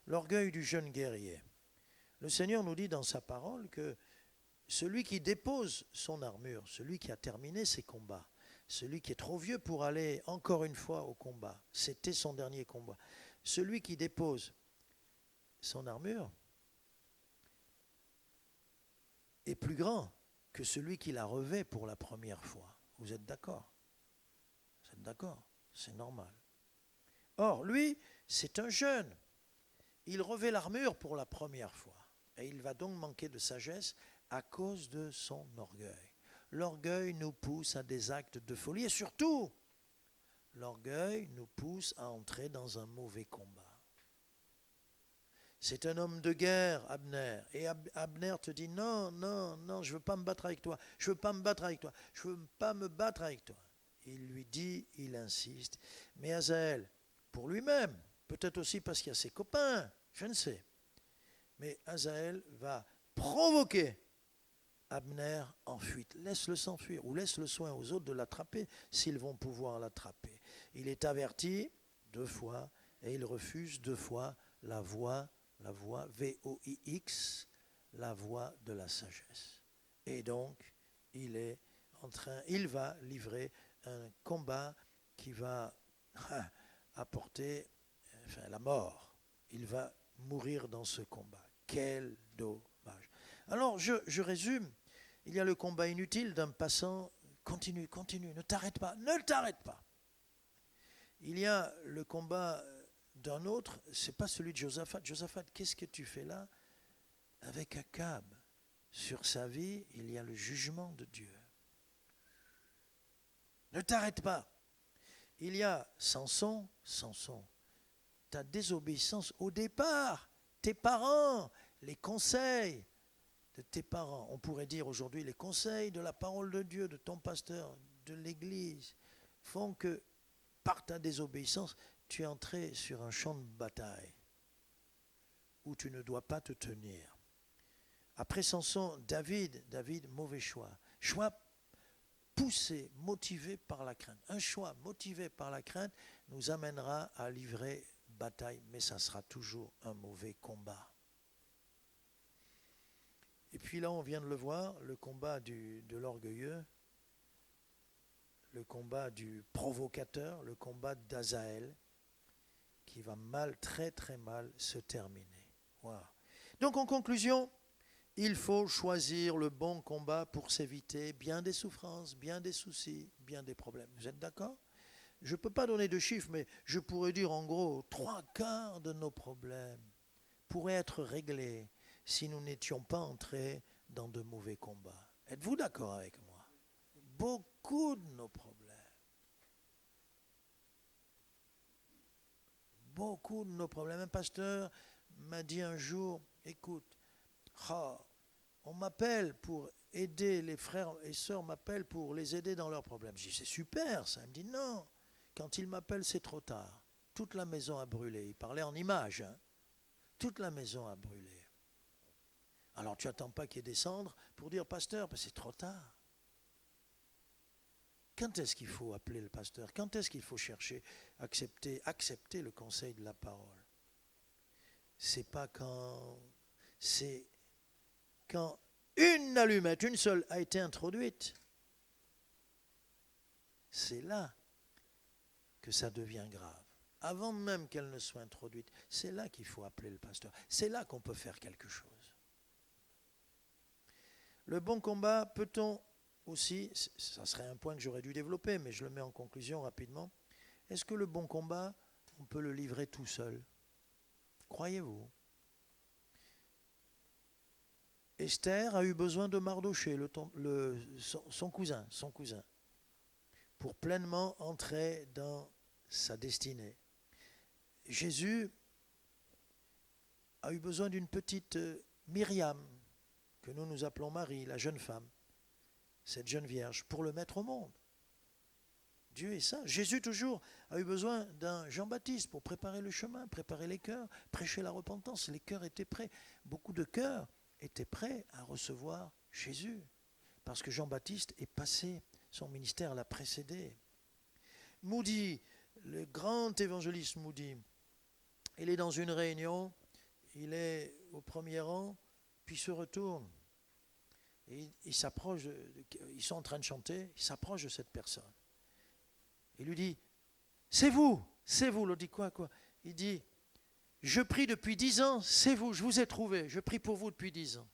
L'orgueil du jeune guerrier. Le Seigneur nous dit dans sa parole que celui qui dépose son armure, celui qui a terminé ses combats, celui qui est trop vieux pour aller encore une fois au combat, c'était son dernier combat. Celui qui dépose son armure est plus grand que celui qui la revêt pour la première fois. Vous êtes d'accord? Vous êtes d'accord? C'est normal. Or, lui, c'est un jeune. Il revêt l'armure pour la première fois. Et il va donc manquer de sagesse à cause de son orgueil. L'orgueil nous pousse à des actes de folie et surtout, l'orgueil nous pousse à entrer dans un mauvais combat. C'est un homme de guerre, Abner. Et Abner te dit, non, je ne veux pas me battre avec toi. Je ne veux pas me battre avec toi. Je ne veux pas me battre avec toi. Il lui dit, il insiste. Mais Azaël, pour lui-même, peut-être aussi parce qu'il y a ses copains, je ne sais. Mais Azaël va provoquer Abner en fuite. Laisse-le s'enfuir ou laisse le soin aux autres de l'attraper s'ils vont pouvoir l'attraper. Il est averti 2 fois et il refuse 2 fois la voix V-O-I-X, la voix de la sagesse. Et donc, il va livrer un combat qui va apporter la mort. Il va mourir dans ce combat. Quel dommage. Alors, je résume. Il y a le combat inutile d'un passant. Continue, ne t'arrête pas. Il y a le combat d'un autre, ce n'est pas celui de Josaphat. Josaphat, qu'est-ce que tu fais là? Avec Akab, sur sa vie, il y a le jugement de Dieu. Ne t'arrête pas. Il y a Samson, ta désobéissance au départ, tes parents, les conseils de tes parents. On pourrait dire aujourd'hui les conseils de la parole de Dieu, de ton pasteur, de l'Église, font que par ta désobéissance, tu es entré sur un champ de bataille où tu ne dois pas te tenir. Après Samson, David, mauvais choix. Choix poussé, motivé par la crainte. Un choix motivé par la crainte nous amènera à livrer bataille, mais ça sera toujours un mauvais combat. Et puis là, on vient de le voir, le combat de l'orgueilleux, le combat du provocateur, le combat d'Azaël, qui va mal, très très mal se terminer. Voilà. Donc en conclusion, il faut choisir le bon combat pour s'éviter bien des souffrances, bien des soucis, bien des problèmes. Vous êtes d'accord ? Je ne peux pas donner de chiffres, mais je pourrais dire en gros, 3/4 de nos problèmes pourraient être réglés si nous n'étions pas entrés dans de mauvais combats. Êtes-vous d'accord avec moi ? Beaucoup de nos problèmes. Beaucoup de nos problèmes. Un pasteur m'a dit un jour, écoute, on m'appelle pour aider, les frères et sœurs m'appellent pour les aider dans leurs problèmes. Je dis, c'est super ça. Il me dit, non, quand ils m'appellent, c'est trop tard. Toute la maison a brûlé. Il parlait en images. Hein. Toute la maison a brûlé. Alors tu n'attends pas qu'il y ait des cendres pour dire, pasteur, ben, c'est trop tard. Quand est-ce qu'il faut appeler le pasteur ? Quand est-ce qu'il faut chercher, accepter le conseil de la parole ? C'est pas quand... C'est quand une allumette, une seule, a été introduite. C'est là que ça devient grave. Avant même qu'elle ne soit introduite, c'est là qu'il faut appeler le pasteur. C'est là qu'on peut faire quelque chose. Le bon combat, peut-on aussi, ça serait un point que j'aurais dû développer, mais je le mets en conclusion rapidement. Est-ce que le bon combat, on peut le livrer tout seul ? Croyez-vous ? Esther a eu besoin de Mardochée, son cousin, pour pleinement entrer dans sa destinée. Jésus a eu besoin d'une petite Myriam, que nous appelons Marie, la jeune femme, cette jeune vierge, pour le mettre au monde. Dieu est ça. Jésus toujours a eu besoin d'un Jean-Baptiste pour préparer le chemin, préparer les cœurs, prêcher la repentance. Les cœurs étaient prêts. Beaucoup de cœurs étaient prêts à recevoir Jésus, parce que Jean-Baptiste est passé, son ministère l'a précédé. Moody, le grand évangéliste Moody, il est dans une réunion, il est au premier rang, puis il se retourne. Et il s'approche, ils sont en train de chanter, il s'approche de cette personne. Il lui dit, c'est vous. L'autre dit quoi ? Il dit, je prie depuis 10 ans, c'est vous, je vous ai trouvé, je prie pour vous depuis 10 ans.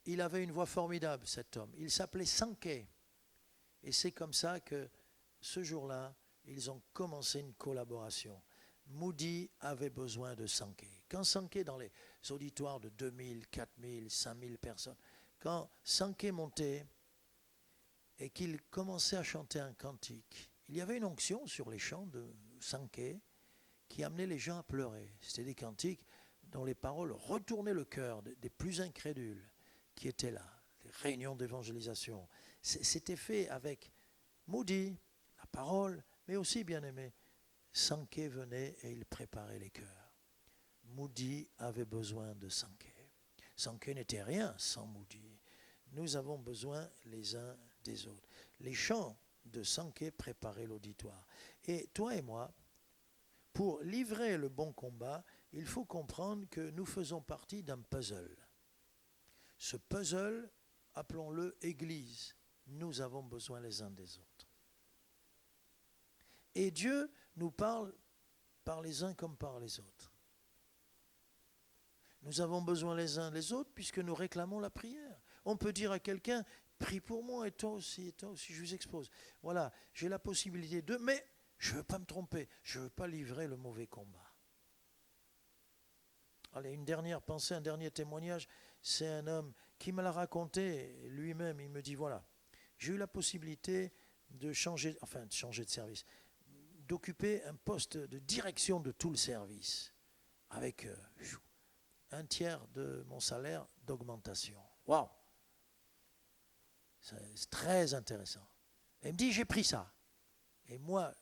Il avait une voix formidable, cet homme. Il s'appelait Sankey. Et c'est comme ça que, ce jour-là, ils ont commencé une collaboration. Moody avait besoin de Sankey. Quand Sankey, dans les auditoires de 2000, 4000, 5000 personnes, quand Sankey montait et qu'il commençait à chanter un cantique, il y avait une onction sur les chants de Sankey qui amenait les gens à pleurer. C'était des cantiques dont les paroles retournaient le cœur des plus incrédules qui étaient là, les réunions d'évangélisation. C'était fait avec Moody, la parole, mais aussi, bien aimé, Sankey venait et il préparait les cœurs. Moody avait besoin de Sankey. Sankey n'était rien sans Moody. Nous avons besoin les uns des autres. Les chants de Sankey préparaient l'auditoire. Et toi et moi, pour livrer le bon combat, il faut comprendre que nous faisons partie d'un puzzle. Ce puzzle, appelons-le Église. Nous avons besoin les uns des autres. Et Dieu nous parle par les uns comme par les autres. Nous avons besoin les uns des autres puisque nous réclamons la prière. On peut dire à quelqu'un, prie pour moi et toi aussi, je vous expose. Voilà, j'ai la possibilité de, mais je ne veux pas me tromper, je ne veux pas livrer le mauvais combat. Allez, une dernière pensée, un dernier témoignage, c'est un homme qui me l'a raconté lui-même, il me dit, voilà, j'ai eu la possibilité de changer de service, d'occuper un poste de direction de tout le service, avec un tiers de mon salaire d'augmentation. Waouh! C'est très intéressant. Et il me dit, j'ai pris ça. Et moi,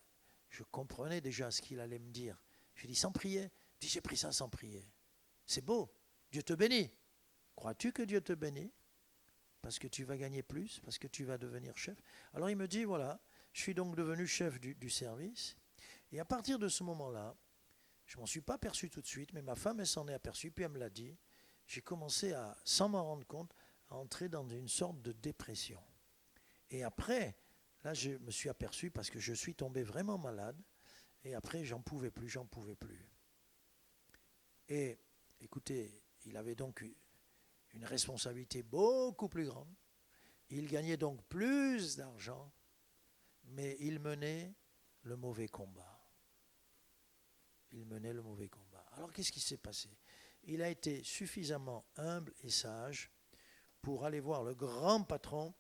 je comprenais déjà ce qu'il allait me dire. Je lui ai dit, sans prier? Il me dit, j'ai pris ça sans prier. C'est beau, Dieu te bénit. Crois-tu que Dieu te bénit? Parce que tu vas gagner plus, parce que tu vas devenir chef. Alors il me dit, voilà, je suis donc devenu chef du service. Et à partir de ce moment-là, je ne m'en suis pas aperçu tout de suite, mais ma femme, elle s'en est aperçue, puis elle me l'a dit. J'ai commencé à, sans m'en rendre compte, à entrer dans une sorte de dépression. Et après, là, je me suis aperçu parce que je suis tombé vraiment malade. Et après, j'en pouvais plus. Et écoutez, il avait donc une responsabilité beaucoup plus grande. Il gagnait donc plus d'argent, mais il menait le mauvais combat. Alors qu'est-ce qui s'est passé? Il a été suffisamment humble et sage pour aller voir le grand patron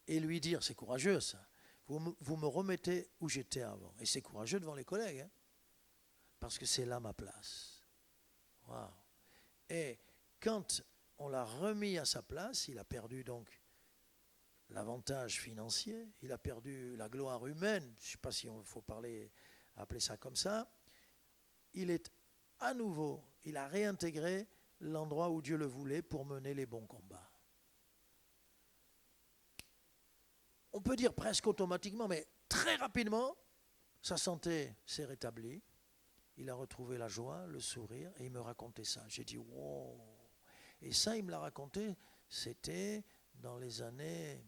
et lui dire, c'est courageux ça, vous me remettez où j'étais avant. Et c'est courageux devant les collègues, hein, parce que c'est là ma place. Wow. Et quand on l'a remis à sa place, il a perdu donc l'avantage financier, il a perdu la gloire humaine, je ne sais pas si on faut appeler ça comme ça. Il est à nouveau, il a réintégré l'endroit où Dieu le voulait pour mener les bons combats. On peut dire presque automatiquement, mais très rapidement, sa santé s'est rétablie. Il a retrouvé la joie, le sourire, et il me racontait ça. J'ai dit, wow. Et ça, il me l'a raconté, c'était dans les années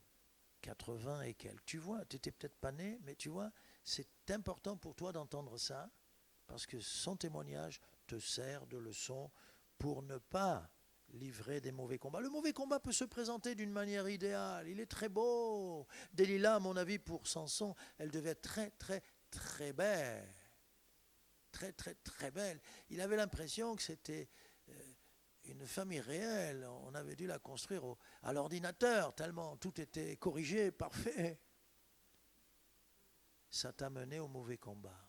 80 et quelques. Tu vois, tu n'étais peut-être pas né, mais tu vois, c'est important pour toi d'entendre ça, parce que son témoignage te sert de leçon pour ne pas livrer des mauvais combats. Le mauvais combat peut se présenter d'une manière idéale. Il est très beau. Delilah, à mon avis, pour Samson, elle devait être très, très, très belle. Très, très, très belle. Il avait l'impression que c'était une famille réelle. On avait dû la construire à l'ordinateur, tellement tout était corrigé, parfait. Ça t'a mené au mauvais combat.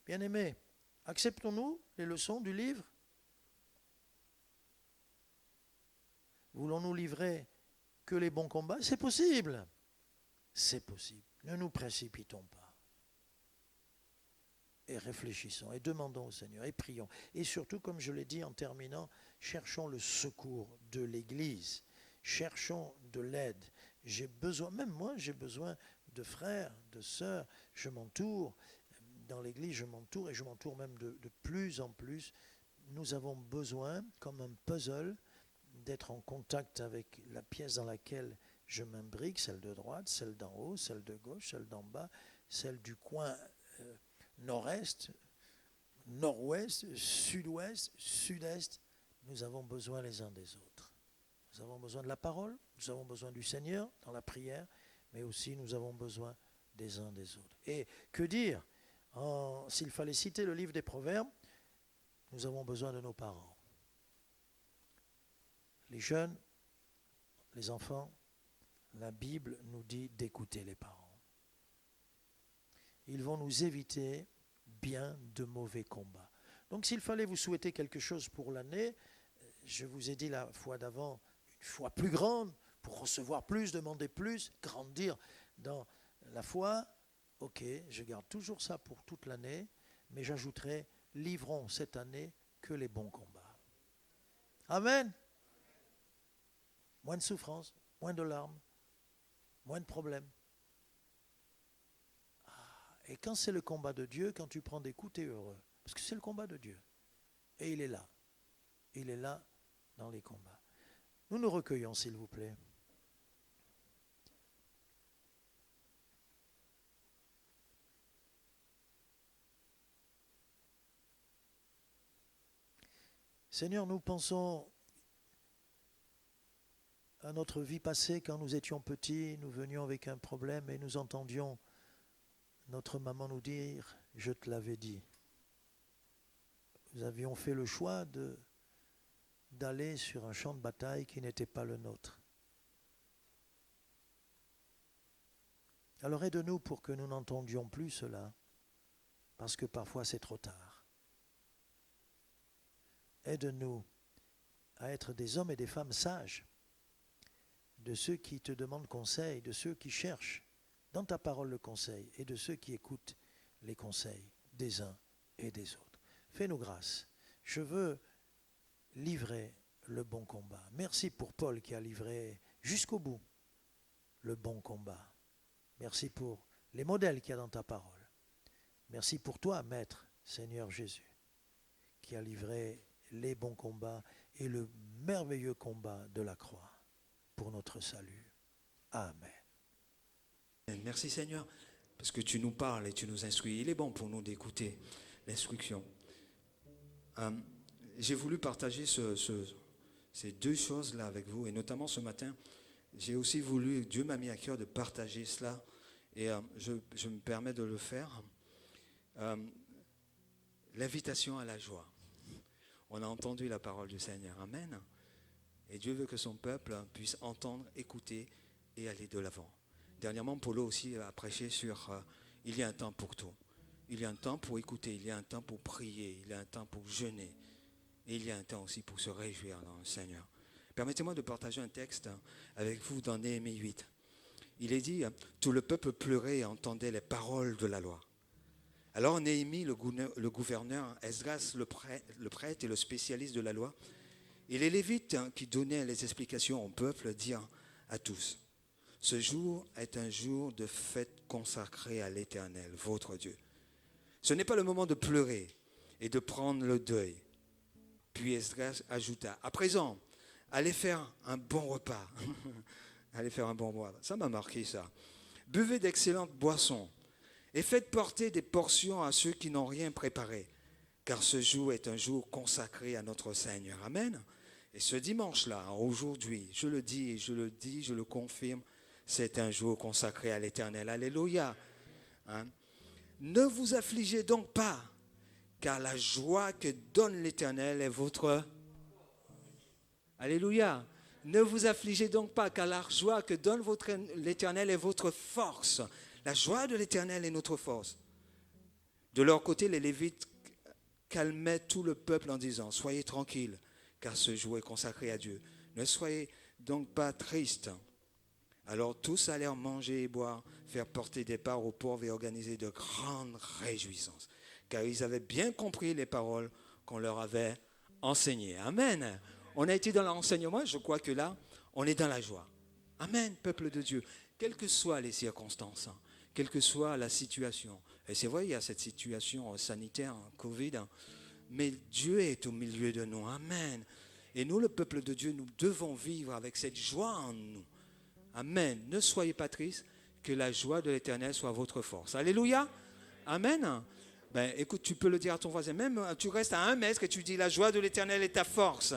Bien-aimés, acceptons-nous les leçons du livre? Voulons-nous livrer que les bons combats? C'est possible. C'est possible. Ne nous précipitons pas. Et réfléchissons, et demandons au Seigneur, et prions. Et surtout, comme je l'ai dit en terminant, cherchons le secours de l'Église. Cherchons de l'aide. J'ai besoin, même moi, j'ai besoin de frères, de sœurs. Je m'entoure. Dans l'Église, je m'entoure, et je m'entoure même de plus en plus. Nous avons besoin, comme un puzzle, d'être en contact avec la pièce dans laquelle je m'imbrique, celle de droite, celle d'en haut, celle de gauche, celle d'en bas, celle du coin nord-est, nord-ouest, sud-ouest, sud-est. Nous avons besoin les uns des autres. Nous avons besoin de la parole, nous avons besoin du Seigneur dans la prière, mais aussi nous avons besoin des uns des autres. Et que dire? S'il fallait citer le livre des Proverbes, nous avons besoin de nos parents. Les jeunes, les enfants, la Bible nous dit d'écouter les parents. Ils vont nous éviter bien de mauvais combats. Donc s'il fallait vous souhaiter quelque chose pour l'année, je vous ai dit la fois d'avant, une foi plus grande, pour recevoir plus, demander plus, grandir dans la foi. Ok, je garde toujours ça pour toute l'année, mais j'ajouterai, livrons cette année que les bons combats. Amen. Moins de souffrance, moins de larmes, moins de problèmes. Et quand c'est le combat de Dieu, quand tu prends des coups, tu es heureux. Parce que c'est le combat de Dieu. Et il est là. Il est là dans les combats. Nous nous recueillons, s'il vous plaît. Seigneur, nous pensons à notre vie passée quand nous étions petits, nous venions avec un problème et nous entendions notre maman nous dire « Je te l'avais dit ». Nous avions fait le choix d'aller sur un champ de bataille qui n'était pas le nôtre. Alors aide-nous pour que nous n'entendions plus cela, parce que parfois c'est trop tard. Aide-nous à être des hommes et des femmes sages, de ceux qui te demandent conseil, de ceux qui cherchent dans ta parole le conseil, et de ceux qui écoutent les conseils des uns et des autres. Fais-nous grâce. Je veux livrer le bon combat. Merci pour Paul qui a livré jusqu'au bout le bon combat. Merci pour les modèles qu'il y a dans ta parole. Merci pour toi, Maître, Seigneur Jésus, qui a livré les bons combats et le merveilleux combat de la croix pour notre salut. Amen. Merci Seigneur, parce que tu nous parles et tu nous instruis. Il est bon pour nous d'écouter l'instruction. J'ai voulu partager ces deux choses-là avec vous, et notamment ce matin, j'ai aussi voulu, Dieu m'a mis à cœur de partager cela, et je me permets de le faire. L'invitation à la joie. On a entendu la parole du Seigneur, Amen. Et Dieu veut que son peuple puisse entendre, écouter et aller de l'avant. Dernièrement, Paulo aussi a prêché sur il y a un temps pour tout. Il y a un temps pour écouter, il y a un temps pour prier, il y a un temps pour jeûner. Et il y a un temps aussi pour se réjouir dans le Seigneur. Permettez-moi de partager un texte avec vous dans Néhémie 8. Il est dit, tout le peuple pleurait et entendait les paroles de la loi. Alors Néhémie, le gouverneur, Esdras, le prêtre et le spécialiste de la loi, et les Lévites qui donnaient les explications au peuple dirent à tous, ce jour est un jour de fête consacré à l'Éternel, votre Dieu. Ce n'est pas le moment de pleurer et de prendre le deuil. Puis Esdras ajouta, à présent, allez faire un bon repas. Allez faire un bon repas. Ça m'a marqué ça. Buvez d'excellentes boissons et faites porter des portions à ceux qui n'ont rien préparé, car ce jour est un jour consacré à notre Seigneur. Amen. Et ce dimanche-là, aujourd'hui, je le dis, je le confirme, c'est un jour consacré à l'Éternel. Alléluia. Hein? Ne vous affligez donc pas, car la joie que donne l'Éternel est votre... Alléluia. Ne vous affligez donc pas, car la joie que donne l'Éternel est votre force. La joie de l'Éternel est notre force. De leur côté, les Lévites calmaient tout le peuple en disant, soyez tranquilles, car ce jour est consacré à Dieu. Ne soyez donc pas tristes. Alors tous allèrent manger et boire, faire porter des parts aux pauvres et organiser de grandes réjouissances, car ils avaient bien compris les paroles qu'on leur avait enseignées. Amen. On a été dans l'enseignement, je crois que là, on est dans la joie. Amen, peuple de Dieu. Quelles que soient les circonstances, quelle que soit la situation. Et c'est vrai, il y a cette situation sanitaire, Covid, mais Dieu est au milieu de nous. Amen. Et nous, le peuple de Dieu, nous devons vivre avec cette joie en nous. Amen. Ne soyez pas tristes, que la joie de l'Éternel soit votre force. Alléluia. Amen. Ben, écoute, tu peux le dire à ton voisin. Même tu restes à 1 mètre et tu dis la joie de l'Éternel est ta force.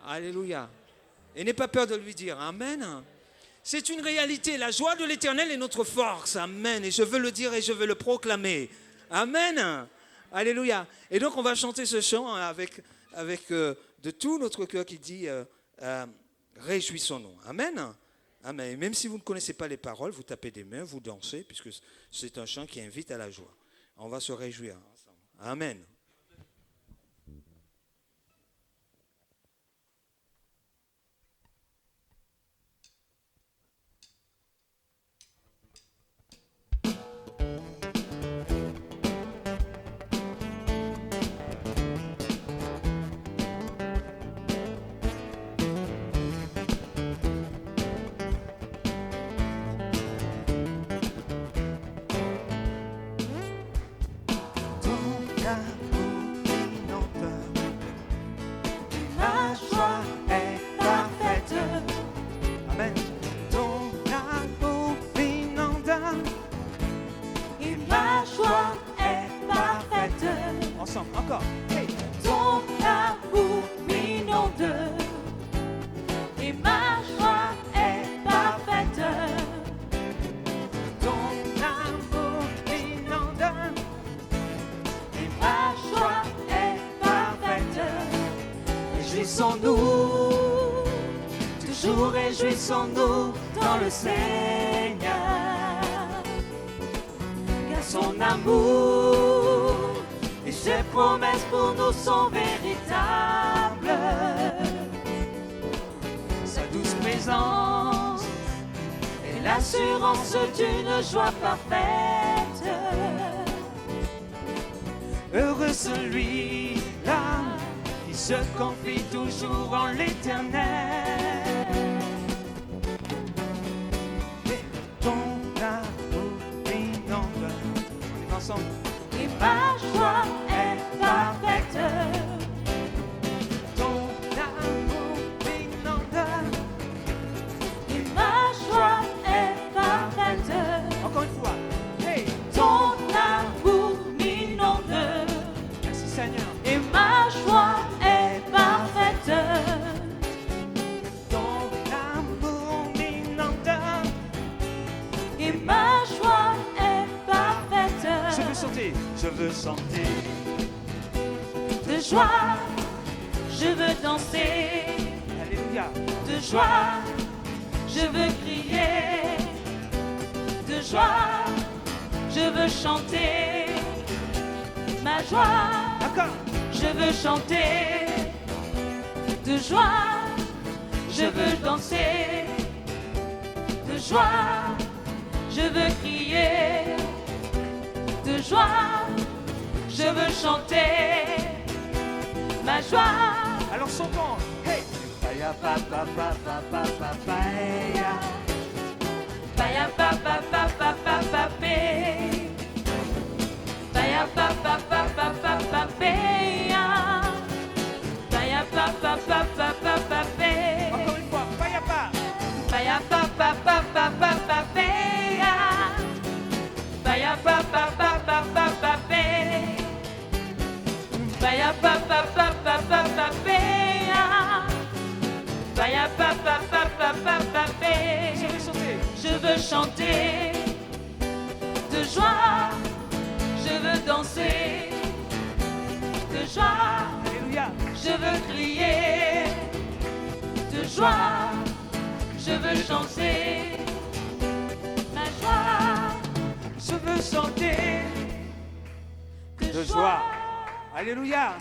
Alléluia. Et n'aie pas peur de lui dire. Amen. C'est une réalité. La joie de l'Éternel est notre force. Amen. Et je veux le dire et je veux le proclamer. Amen. Alléluia. Et donc on va chanter ce chant avec de tout notre cœur qui dit réjouissons-nous. Amen. Amen. Et même si vous ne connaissez pas les paroles, vous tapez des mains, vous dansez, puisque c'est un chant qui invite à la joie. On va se réjouir ensemble. Amen. Encore. Hey. Ton amour m'inonde et ma joie est parfaite. Ton amour m'inonde et ma joie est parfaite. Réjouissons-nous, toujours réjouissons-nous dans le Seigneur, car son amour et ses promesses pour nous sont véritables. Sa douce présence et l'assurance d'une joie parfaite. Heureux celui-là se confie toujours en l'Éternel. Et ton amour m'inonde. On est ensemble. Et ma joie est parfaite. Ton amour m'inonde. Et ma joie est parfaite. Encore une fois. Hey, Ton amour m'inonde. merci Seigneur. Et ma joie est parfaite. Ton amour m'inonde. Et ma joie est parfaite. Je veux chanter. Je veux chanter. De joie, je veux danser. Alléluia. De joie, je veux crier. De joie, je veux chanter. Ma joie, Encore. je veux chanter. De joie, je veux danser. De joie, je veux crier. De joie, je veux chanter. Ma joie, Alors chantons. Hey. Paya pa pa pa pa pa pa paya. paya pa pa pa pa pa pa pe. Paya pa pa pa pa pa pa pe. Paya pa pa pa pa pa pa pe. Encore une fois. Paya pa. Paya pa pa pa pa pa pa pe. Paya pa pa pa pa pa pa pe. Paya pa pa pa pa pa pa pe. Paya pa pa pa pa pa pa pe. Je veux chanter. Je veux chanter de joie, je veux danser de joie, Alléluia. je veux crier de joie, je veux chanter ma joie, Je veux chanter de de joie. joie. Alléluia.